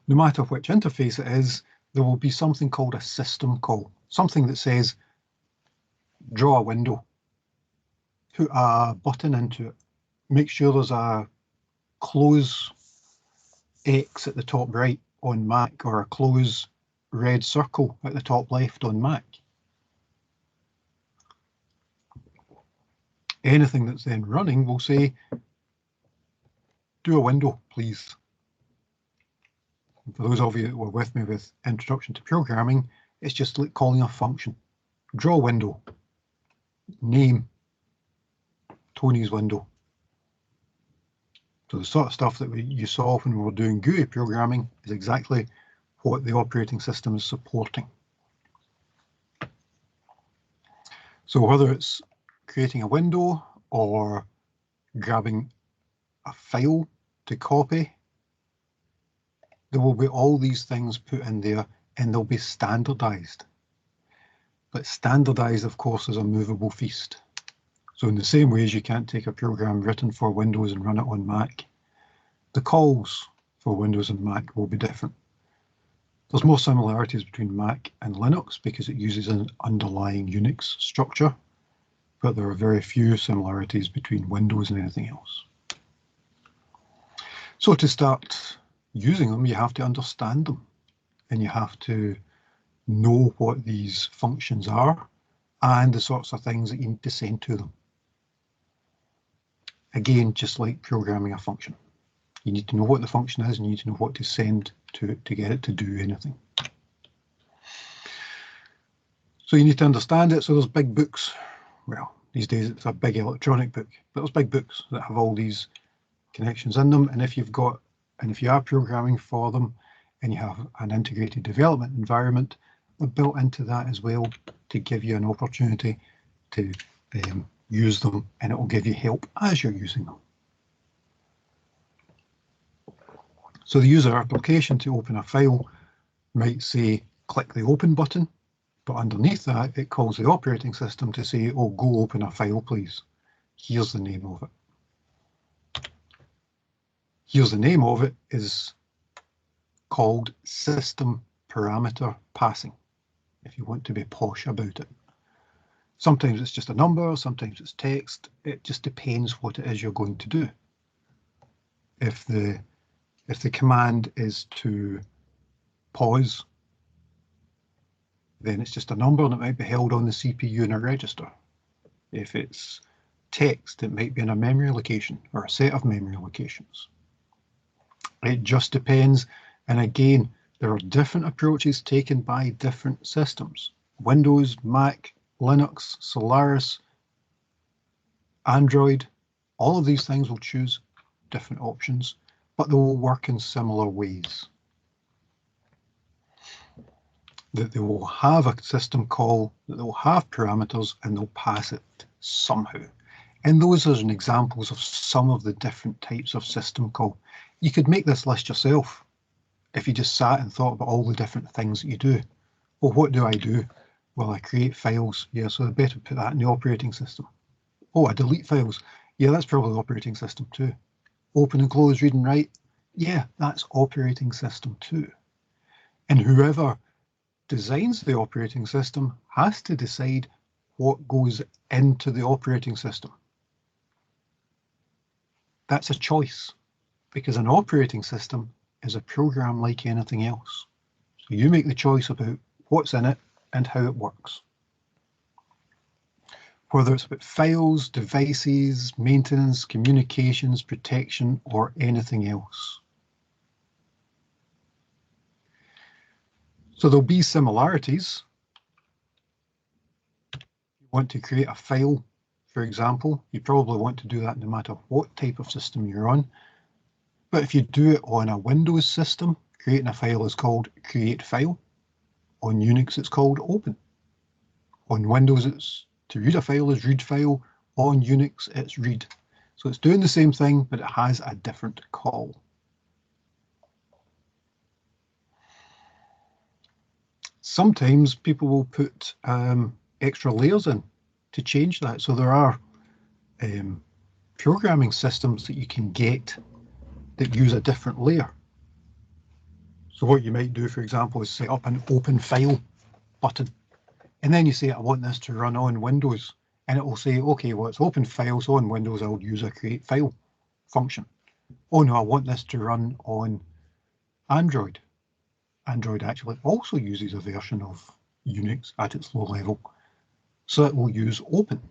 No matter which interface it is, there will be something called a system call, something that says, draw a window, put a button into it, make sure there's a close X at the top right on Mac or a close red circle at the top left on Mac. Anything that's then running will say, do a window, please. And for those of you that were with me with Introduction to Programming, it's just like calling a function. Draw a window, name, Tony's window. So the sort of stuff that you saw when we were doing GUI programming is exactly what the operating system is supporting. So whether it's creating a window or grabbing a file to copy, there will be all these things put in there and they'll be standardized. But standardized, of course, is a movable feast. So in the same way as you can't take a program written for Windows and run it on Mac, the calls for Windows and Mac will be different. There's more similarities between Mac and Linux because it uses an underlying Unix structure, but there are very few similarities between Windows and anything else. So to start using them, you have to understand them and you have to know what these functions are and the sorts of things that you need to send to them. Again, just like programming a function. You need to know what the function is and you need to know what to send to it to get it to do anything. So you need to understand it. So there's big books. Well, these days it's a big electronic book, but there's big books that have all these connections in them. And if you are programming for them and you have an integrated development environment, they're built into that as well to give you an opportunity to use them, and it will give you help as you're using them. So the user application to open a file might say, click the open button, but underneath that, it calls the operating system to say, oh, go open a file, please. Here's the name of it. Here's the name of it is called system parameter passing, if you want to be posh about it. Sometimes it's just a number, sometimes it's text. It just depends what it is you're going to do. If the command is to pause, then it's just a number and it might be held on the CPU in a register. If it's text, it might be in a memory location or a set of memory locations. It just depends. And again, there are different approaches taken by different systems. Windows, Mac, Linux, Solaris, Android, all of these things will choose different options, but they will work in similar ways. That they will have a system call, that they will have parameters, and they'll pass it somehow. And those are examples of some of the different types of system call. You could make this list yourself if you just sat and thought about all the different things that you do. Well, what do I do? Well, I create files. Yeah, so I better put that in the operating system. Oh, I delete files. Yeah, that's probably the operating system too. Open and close, read and write. Yeah, that's operating system too. And whoever designs the operating system has to decide what goes into the operating system. That's a choice, because an operating system is a program like anything else. So you make the choice about what's in it and how it works. Whether it's about files, devices, maintenance, communications, protection, or anything else. So there'll be similarities. If you want to create a file, for example, you probably want to do that no matter what type of system you're on. But if you do it on a Windows system, creating a file is called create file. On Unix, it's called open. On Windows, it's to read a file is read file. On Unix, it's read. So it's doing the same thing, but it has a different call. Sometimes people will put extra layers in to change that. So there are programming systems that you can get that use a different layer. So what you might do, for example, is set up an open file button. And then you say, I want this to run on Windows. And it will say, okay, well, it's open file, so on Windows, I'll use a create file function. Oh no, I want this to run on Android. Android actually also uses a version of Unix at its low level. So it will use open.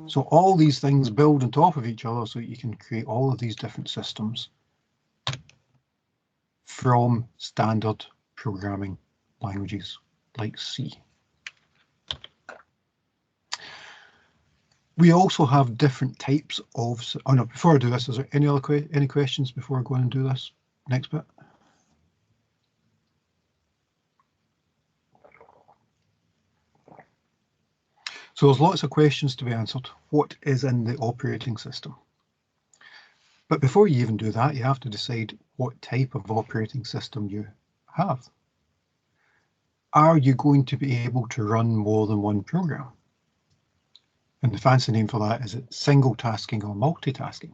So all these things build on top of each other so you can create all of these different systems from standard programming languages like C. We also have different types of, oh no, before I do this, is there any questions before I go and do this next bit? So there's lots of questions to be answered. What is in the operating system? But before you even do that, you have to decide what type of operating system you have. Are you going to be able to run more than one program? And the fancy name for that is it single tasking or multitasking.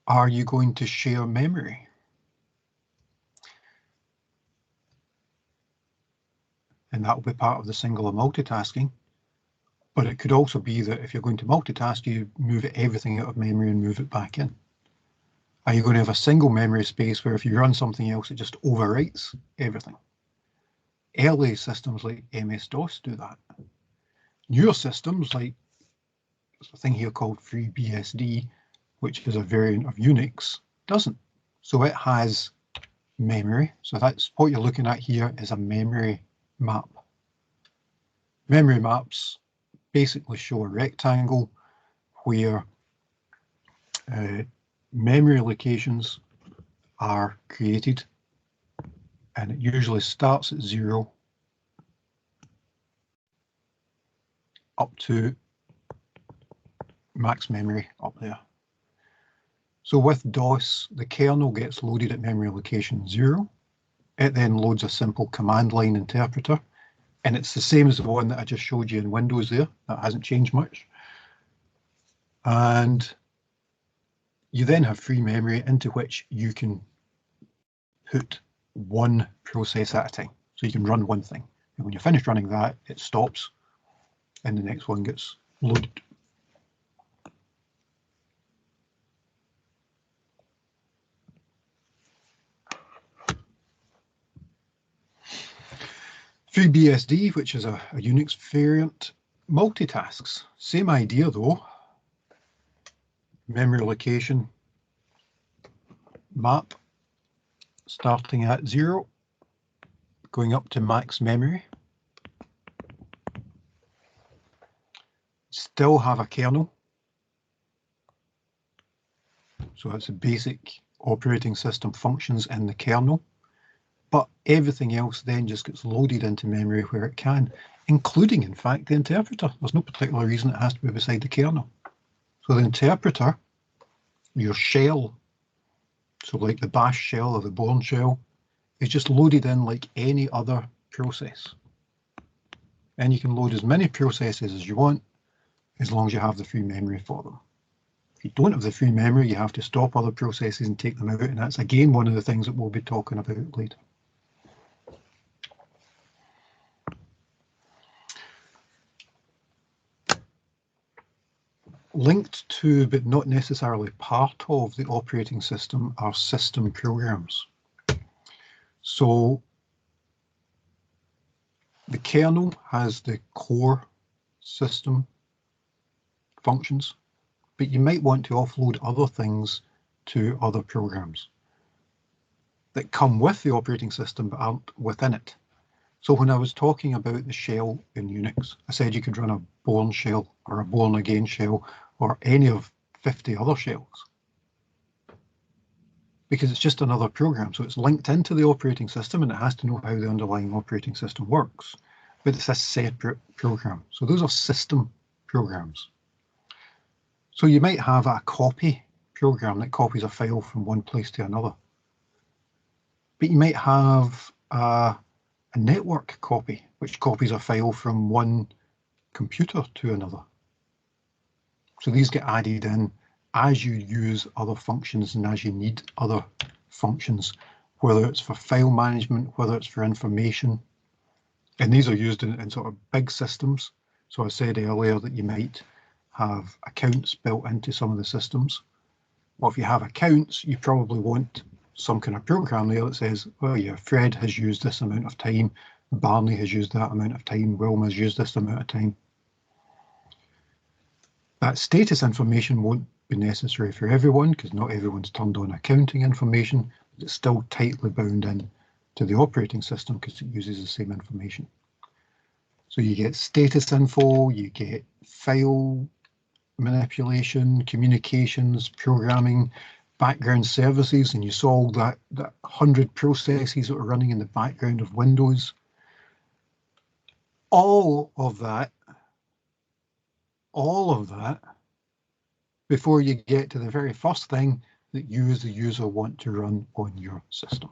Are you going to share memory? And that will be part of the single or multitasking. But it could also be that if you're going to multitask, you move everything out of memory and move it back in. Are you going to have a single memory space where if you run something else, it just overwrites everything? Early systems like MS-DOS do that. Newer systems like there's a thing here called FreeBSD, which is a variant of Unix, doesn't. So it has memory. So that's what you're looking at here is a memory map. Memory maps basically show a rectangle where memory locations are created, and it usually starts at 0 up to max memory up there. So with DOS, the kernel gets loaded at memory location 0. It then loads a simple command line interpreter, and it's the same as the one that I just showed you in Windows there. That hasn't changed much. And you then have free memory into which you can put one process at a time. So you can run one thing. And when you're finished running that, it stops and the next one gets loaded. FreeBSD, which is a Unix variant, multitasks. Same idea though. Memory location map starting at 0, going up to max memory. Still have a kernel. So it's a basic operating system functions in the kernel. But everything else then just gets loaded into memory where it can, including, in fact, the interpreter. There's no particular reason it has to be beside the kernel. So the interpreter, your shell, so like the bash shell or the Bourne shell, is just loaded in like any other process. And you can load as many processes as you want, as long as you have the free memory for them. If you don't have the free memory, you have to stop other processes and take them out, and that's again one of the things that we'll be talking about later. Linked to, but not necessarily part of, the operating system are system programs. So the kernel has the core system functions, but you might want to offload other things to other programs that come with the operating system but aren't within it. So when I was talking about the shell in Unix, I said you could run a Bourne shell or a Bourne again shell or any of 50 other shells, because it's just another program. So it's linked into the operating system and it has to know how the underlying operating system works, but it's a separate program. So those are system programs. So you might have a copy program that copies a file from one place to another. But you might have a network copy, which copies a file from one computer to another. So these get added in as you use other functions and as you need other functions, whether it's for file management, whether it's for information. And these are used in sort of big systems. So I said earlier that you might have accounts built into some of the systems. Well, if you have accounts, you probably want some kind of program there that says, well, yeah, Fred has used this amount of time, Barney has used that amount of time, Wilma has used this amount of time. That status information won't be necessary for everyone because not everyone's turned on accounting information, but it's still tightly bound in to the operating system because it uses the same information. So you get status info, you get file manipulation, communications, programming, background services, and you saw that 100 processes that are running in the background of Windows. All of that, before you get to the very first thing that you as the user want to run on your system.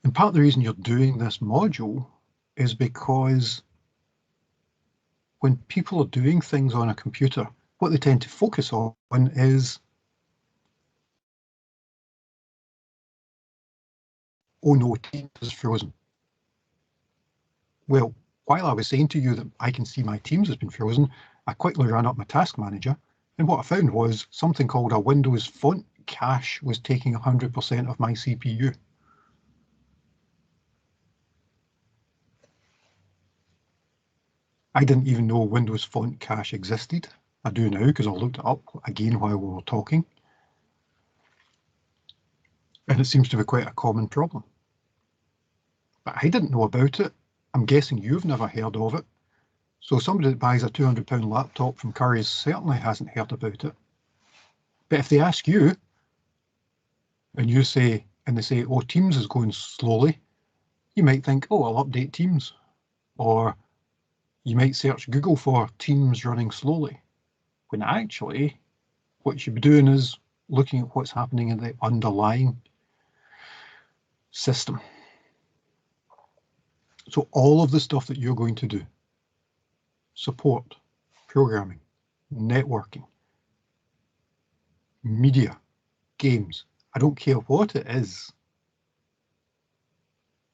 And part of the reason you're doing this module is because when people are doing things on a computer, what they tend to focus on is, oh no, Teams is frozen. Well, while I was saying to you that I can see my Teams has been frozen, I quickly ran up my task manager, and what I found was something called a Windows font cache was taking 100% of my CPU. I didn't even know Windows font cache existed. I do now because I looked it up again while we were talking. And it seems to be quite a common problem. But I didn't know about it. I'm guessing you've never heard of it. So somebody that buys a £200 laptop from Curry's certainly hasn't heard about it. But if they ask you, and you say, and they say, oh, Teams is going slowly, you might think, oh, I'll update Teams. Or you might search Google for Teams running slowly. When actually, what you should be doing is looking at what's happening in the underlying system. So all of the stuff that you're going to do, support, programming, networking, media, games, I don't care what it is,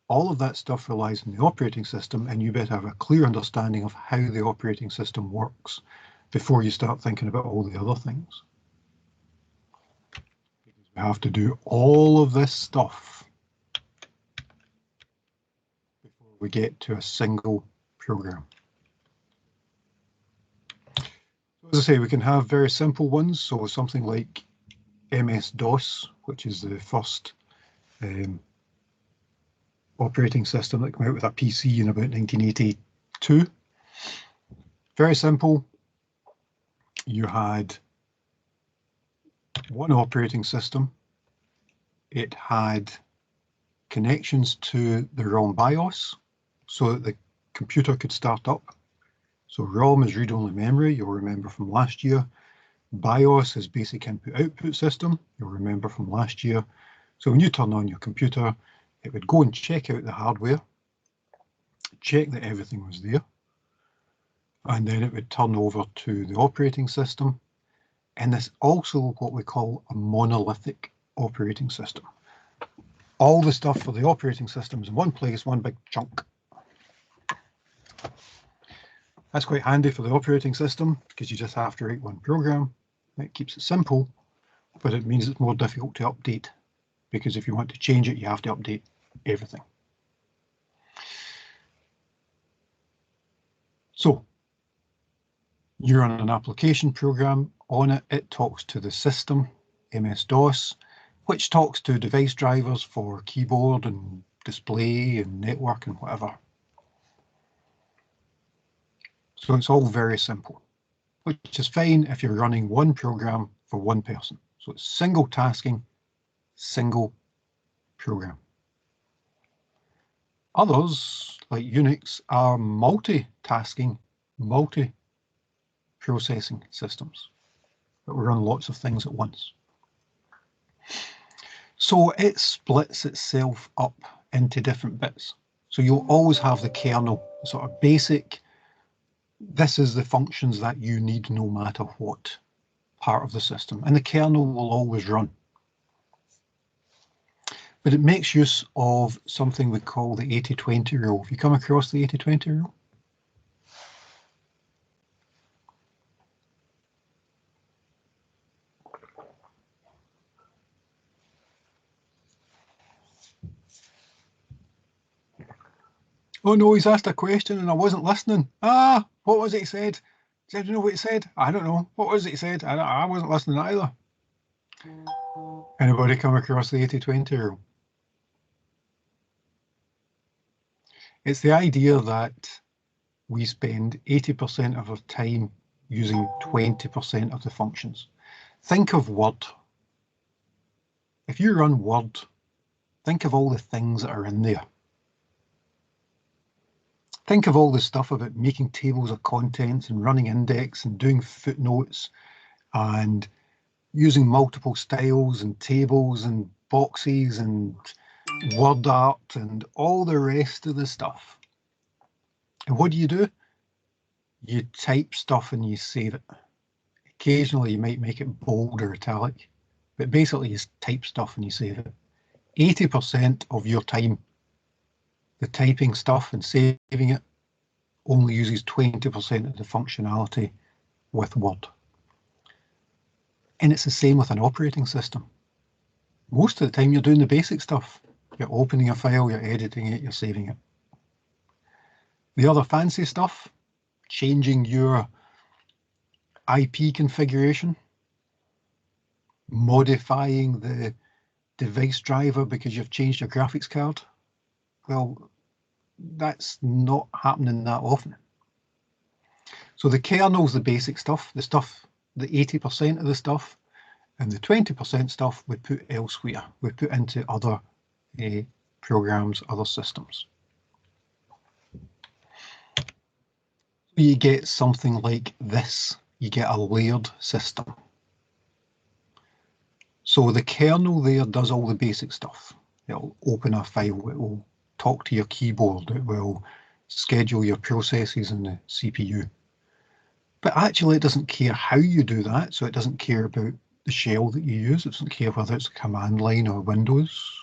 all of that stuff relies on the operating system, and you better have a clear understanding of how the operating system works before you start thinking about all the other things. Because we have to do all of this stuff before we get to a single program. As I say, we can have very simple ones, so something like MS-DOS, which is the first operating system that came out with a PC in about 1982. Very simple. You had one operating system. It had connections to the ROM BIOS so that the computer could start up. So ROM is read-only memory, you'll remember from last year. BIOS is basic input-output system, you'll remember from last year. So when you turn on your computer, it would go and check out the hardware, check that everything was there, and then it would turn over to the operating system. And this also what we call a monolithic operating system. All the stuff for the operating system is in one place, one big chunk. That's quite handy for the operating system because you just have to write one program. It keeps it simple, but it means it's more difficult to update because if you want to change it, you have to update everything. So you run an application program on it. It talks to the system, MS-DOS, which talks to device drivers for keyboard and display and network and whatever. So it's all very simple, which is fine if you're running one program for one person. So it's single tasking, single program. Others, like Unix, are multitasking, multi-processing systems that will run lots of things at once. So it splits itself up into different bits. So you'll always have the kernel, sort of basic, this is the functions that you need no matter what part of the system, and the kernel will always run. But it makes use of something we call the 80-20 rule. Have you come across the 80-20 rule? Oh no, he's asked a question and I wasn't listening. Ah, what was it he said? Does anyone know what he said? I don't know. What was it he said? I wasn't listening either. Anybody come across the 80-20 rule? It's the idea that we spend 80% of our time using 20% of the functions. Think of Word. If you run Word, think of all the things that are in there. Think of all the stuff about making tables of contents and running index and doing footnotes and using multiple styles and tables and boxes and word art and all the rest of the stuff. And what do? You type stuff and you save it. Occasionally you might make it bold or italic, but basically you type stuff and you save it. 80% of your time, the typing stuff and saving it, only uses 20% of the functionality with Word. And it's the same with an operating system. Most of the time you're doing the basic stuff. You're opening a file, you're editing it, you're saving it. The other fancy stuff, changing your IP configuration, modifying the device driver because you've changed your graphics card, well, that's not happening that often. So the kernel's the basic stuff, the 80% of the stuff, and the 20% stuff we put elsewhere. We put into other programs, other systems. You get something like this. You get a layered system. So the kernel there does all the basic stuff. It'll open a file, it will talk to your keyboard, it will schedule your processes in the CPU. But actually it doesn't care how you do that, so it doesn't care about the shell that you use, it doesn't care whether it's command line or Windows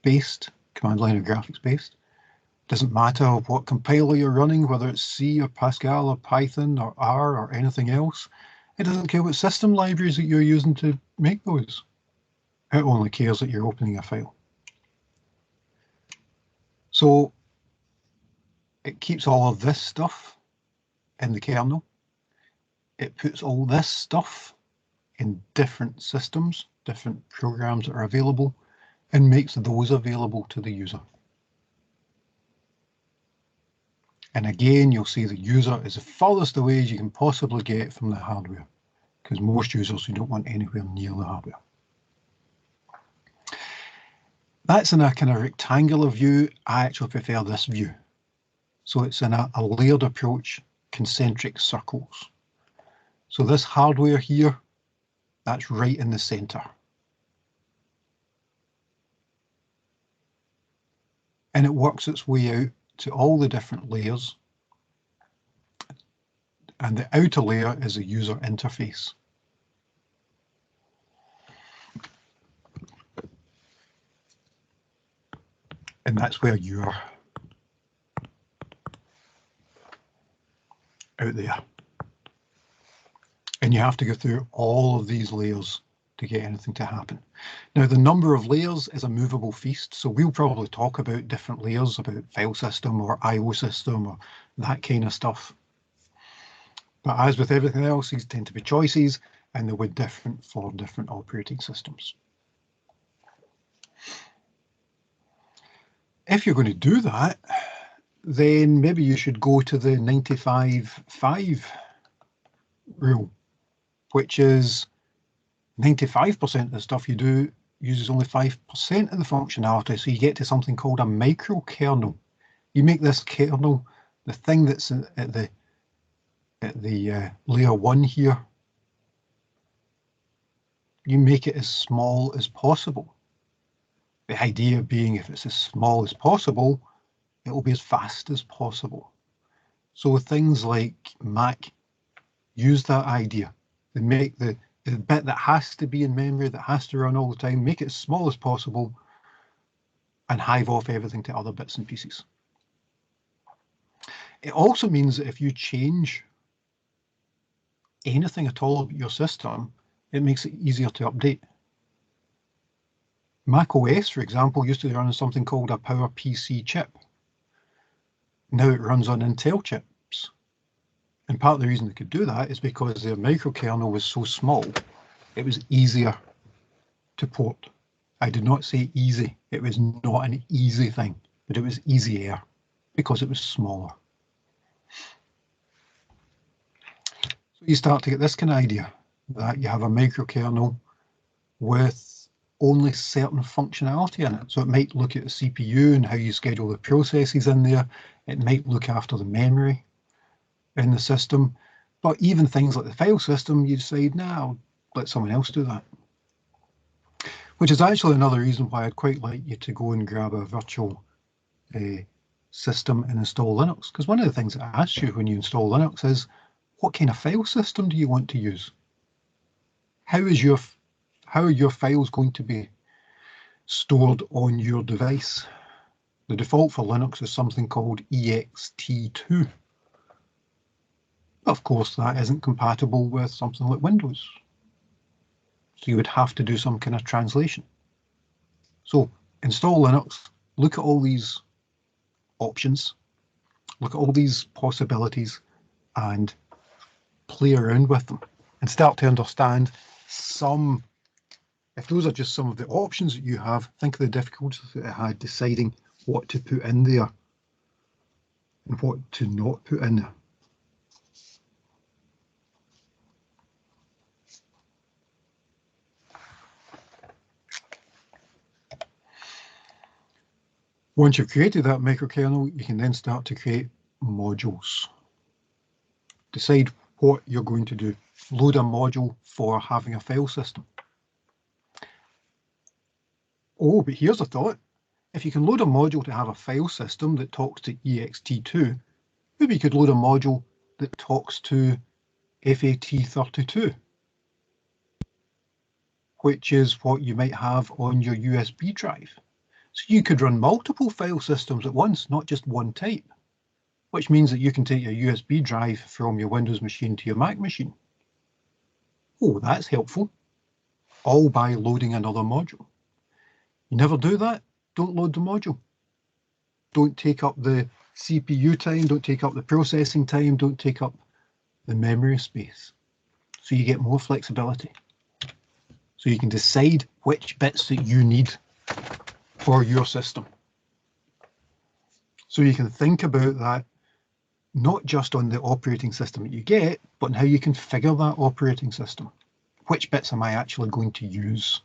based, command line or graphics based. It doesn't matter what compiler you're running, whether it's C or Pascal or Python or R or anything else. It doesn't care what system libraries that you're using to make those. It only cares that you're opening a file. So it keeps all of this stuff in the kernel. It puts all this stuff in different systems, different programs that are available, and makes those available to the user. And again, you'll see the user is the furthest away as you can possibly get from the hardware, because most users you don't want anywhere near the hardware. That's in a kind of rectangular view. I actually prefer this view. So it's in a layered approach, concentric circles. So this hardware here, that's right in the center. And it works its way out to all the different layers. And the outer layer is a user interface. And that's where you're out there. And you have to go through all of these layers to get anything to happen. Now, the number of layers is a movable feast, so we'll probably talk about different layers, about file system or IO system or that kind of stuff. But as with everything else, these tend to be choices, and they were different for different operating systems. If you're going to do that, then maybe you should go to the 95-5 rule, which is 95% of the stuff you do uses only 5% of the functionality. So you get to something called a microkernel. You make this kernel, the thing that's at the layer 1 here, you make it as small as possible. The idea being if it's as small as possible, it will be as fast as possible. So things like Mac use that idea. They make the bit that has to be in memory, that has to run all the time, make it as small as possible and hive off everything to other bits and pieces. It also means that if you change anything at all about your system, it makes it easier to update. Mac OS, for example, used to run on something called a PowerPC chip. Now it runs on Intel chips. And part of the reason they could do that is because their microkernel was so small, it was easier to port. I did not say easy. It was not an easy thing, but it was easier because it was smaller. So you start to get this kind of idea that you have a microkernel with only certain functionality in it. So it might look at the CPU and how you schedule the processes in there. It might look after the memory in the system. But even things like the file system, you decide, no, I'll let someone else do that. Which is actually another reason why I'd quite like you to go and grab a virtual system and install Linux. Because one of the things that I ask you when you install Linux is, what kind of file system do you want to use? How are your files going to be stored on your device? The default for Linux is something called ext2. Of course, that isn't compatible with something like Windows. So you would have to do some kind of translation. So install Linux, look at all these options, look at all these possibilities and play around with them and start to understand some, if those are just some of the options that you have, think of the difficulties that it had deciding what to put in there and what to not put in there. Once you've created that microkernel, you can then start to create modules. Decide what you're going to do. Load a module for having a file system. Oh, but here's a thought. If you can load a module to have a file system that talks to ext2, maybe you could load a module that talks to FAT32, which is what you might have on your USB drive. So you could run multiple file systems at once, not just one type, which means that you can take your USB drive from your Windows machine to your Mac machine. Oh, that's helpful. All by loading another module. You never do that? Don't load the module. Don't take up the CPU time, don't take up the processing time, don't take up the memory space. So you get more flexibility. So you can decide which bits that you need for your system. So you can think about that not just on the operating system that you get, but on how you configure that operating system. Which bits am I actually going to use?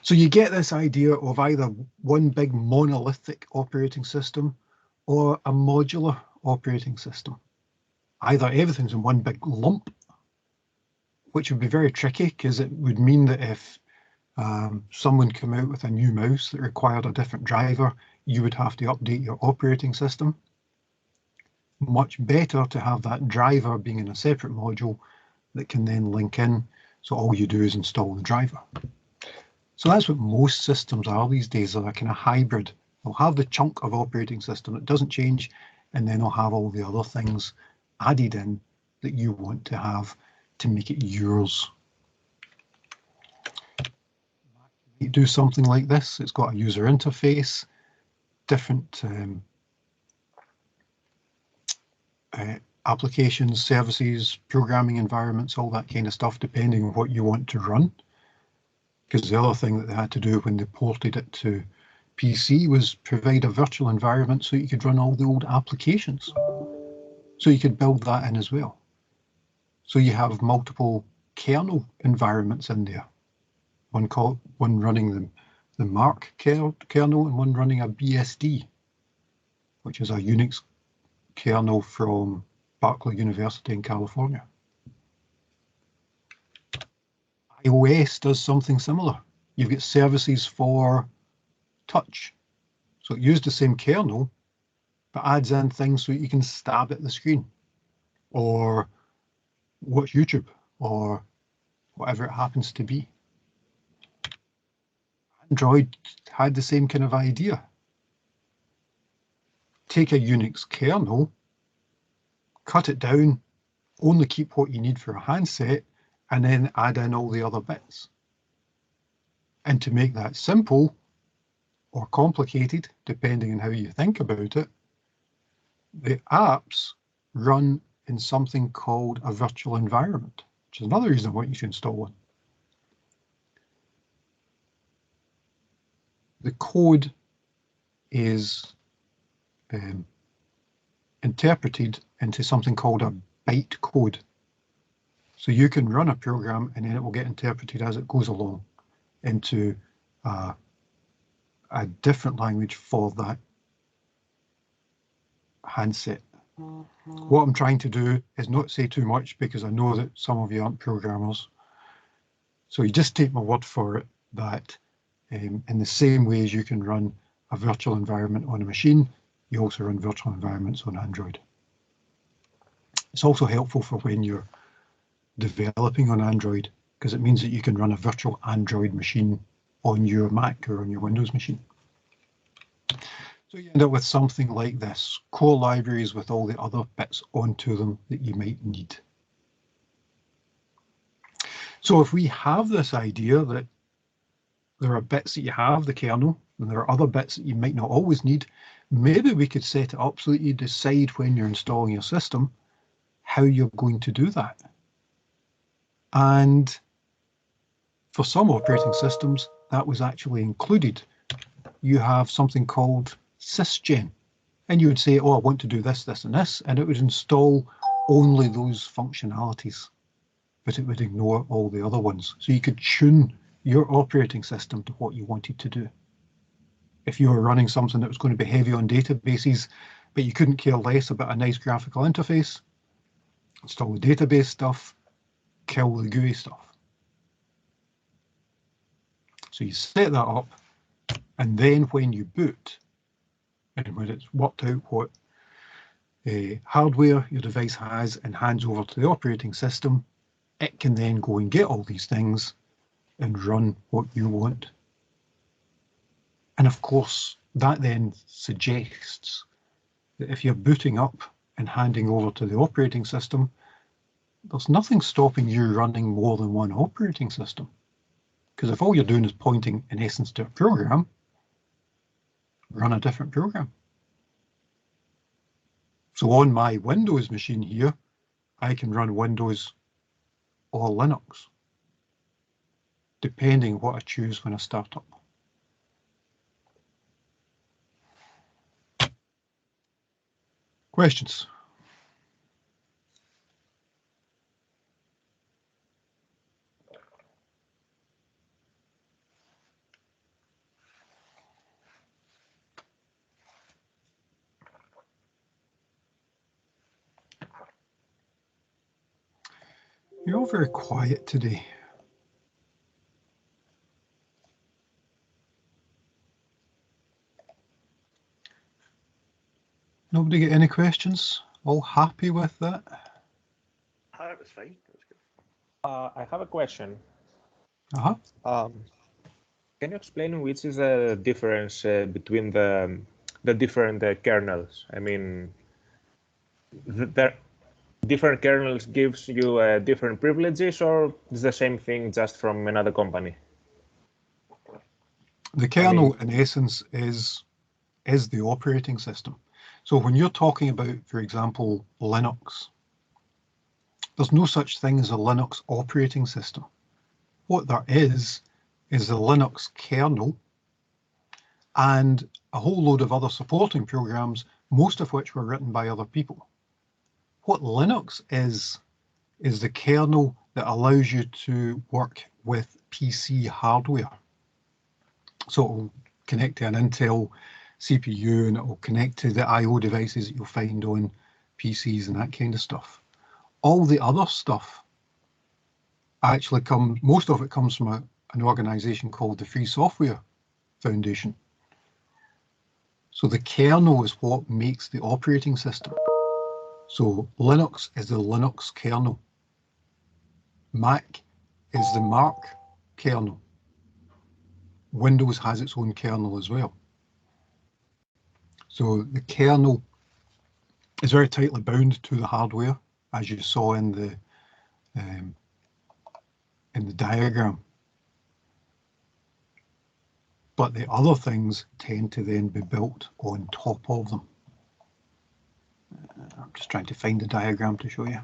So you get this idea of either one big monolithic operating system or a modular operating system. Either everything's in one big lump, which would be very tricky because it would mean that if someone came out with a new mouse that required a different driver, you would have to update your operating system. Much better to have that driver being in a separate module that can then link in, so all you do is install the driver. So that's what most systems are these days. They're a kind of hybrid. They'll have the chunk of operating system that doesn't change, and then they'll have all the other things added in that you want to have to make it yours. You do something like this. It's got a user interface, different applications, services, programming environments, all that kind of stuff, depending on what you want to run. Because the other thing that they had to do when they ported it to PC was provide a virtual environment so you could run all the old applications. So you could build that in as well. So you have multiple kernel environments in there. One running the Mark kernel and one running a BSD, which is a Unix kernel from Berkeley University in California. iOS does something similar. You've got services for touch. So it uses the same kernel, but adds in things so you can stab at the screen or watch YouTube or whatever it happens to be. Android had the same kind of idea. Take a Unix kernel, cut it down, only keep what you need for a handset, and then add in all the other bits. And to make that simple or complicated, depending on how you think about it, the apps run in something called a virtual environment, which is another reason why you should install one. The code is interpreted into something called a bytecode. So you can run a program and then it will get interpreted as it goes along into a different language for that handset. What I'm trying to do is not say too much because I know that some of you aren't programmers. So you just take my word for it that in the same way as you can run a virtual environment on a machine, you also run virtual environments on Android. It's also helpful for when you're developing on Android because it means that you can run a virtual Android machine on your Mac or on your Windows machine. So you end up with something like this, core libraries with all the other bits onto them that you might need. So if we have this idea that there are bits that you have, the kernel, and there are other bits that you might not always need, maybe we could set it up so that you decide when you're installing your system how you're going to do that. And for some operating systems, that was actually included. You have something called sysgen, and you would say, oh, I want to do this, this, and this, and it would install only those functionalities, but it would ignore all the other ones. So you could tune your operating system to what you wanted to do. If you were running something that was going to be heavy on databases, but you couldn't care less about a nice graphical interface, install the database stuff, kill the GUI stuff. So you set that up, and then when you boot, and when it's worked out what hardware your device has and hands over to the operating system, it can then go and get all these things and run what you want. And of course, that then suggests that if you're booting up and handing over to the operating system, there's nothing stopping you running more than one operating system. Because if all you're doing is pointing, in essence, to a program, run a different program. So on my Windows machine here, I can run Windows or Linux, depending what I choose when I start up. Questions? You're all very quiet today. Nobody get any questions? All happy with that? That was fine. That was good. I have a question. Uh-huh. Can you explain which is the difference between the different kernels? I mean, the different kernels gives you different privileges, or it's the same thing just from another company? The kernel, in essence, is the operating system. So when you're talking about, for example, Linux, there's no such thing as a Linux operating system. What there is the Linux kernel and a whole load of other supporting programs, most of which were written by other people. What Linux is the kernel that allows you to work with PC hardware. So it will connect to an Intel CPU and it will connect to the I/O devices that you'll find on PCs and that kind of stuff. All the other stuff actually comes, most of it comes from an organization called the Free Software Foundation. So the kernel is what makes the operating system. So Linux is the Linux kernel. Mac is the Mac kernel. Windows has its own kernel as well. So the kernel is very tightly bound to the hardware, as you saw in the diagram. But the other things tend to then be built on top of them. I'm just trying to find the diagram to show you.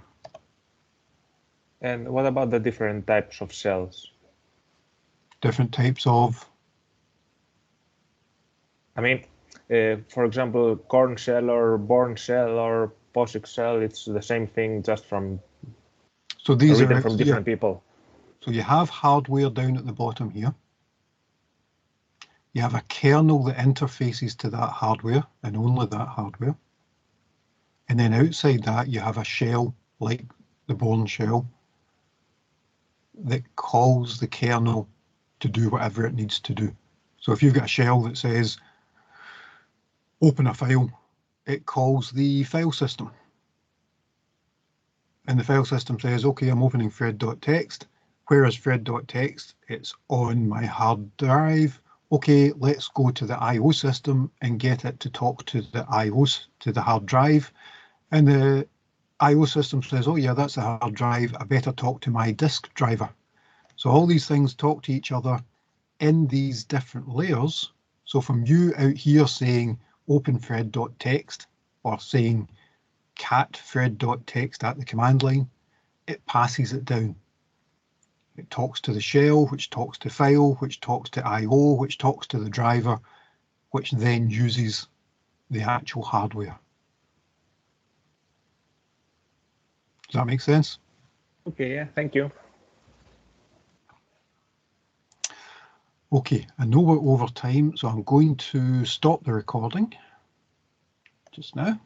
And what about the different types of shells? Different types of? I mean, for example, Korn shell or Born shell or POSIX shell, it's the same thing, just from so these written are from here. different people. So you have hardware down at the bottom here. You have a kernel that interfaces to that hardware and only that hardware. And then outside that, you have a shell like the Born shell that calls the kernel to do whatever it needs to do. So if you've got a shell that says, open a file, it calls the file system. And the file system says, okay, I'm opening fred.txt. Where is fred.txt? It's on my hard drive. Okay, let's go to the I/O system and get it to talk to the I/O, to the hard drive. And the I/O system says, oh yeah, that's a hard drive. I better talk to my disk driver. So all these things talk to each other in these different layers. So from you out here saying open fred.txt or saying cat fred.txt at the command line, it passes it down. It talks to the shell, which talks to file, which talks to I/O, which talks to the driver, which then uses the actual hardware. Does that make sense? Okay, yeah, thank you. Okay, I know we're over time, so I'm going to stop the recording just now.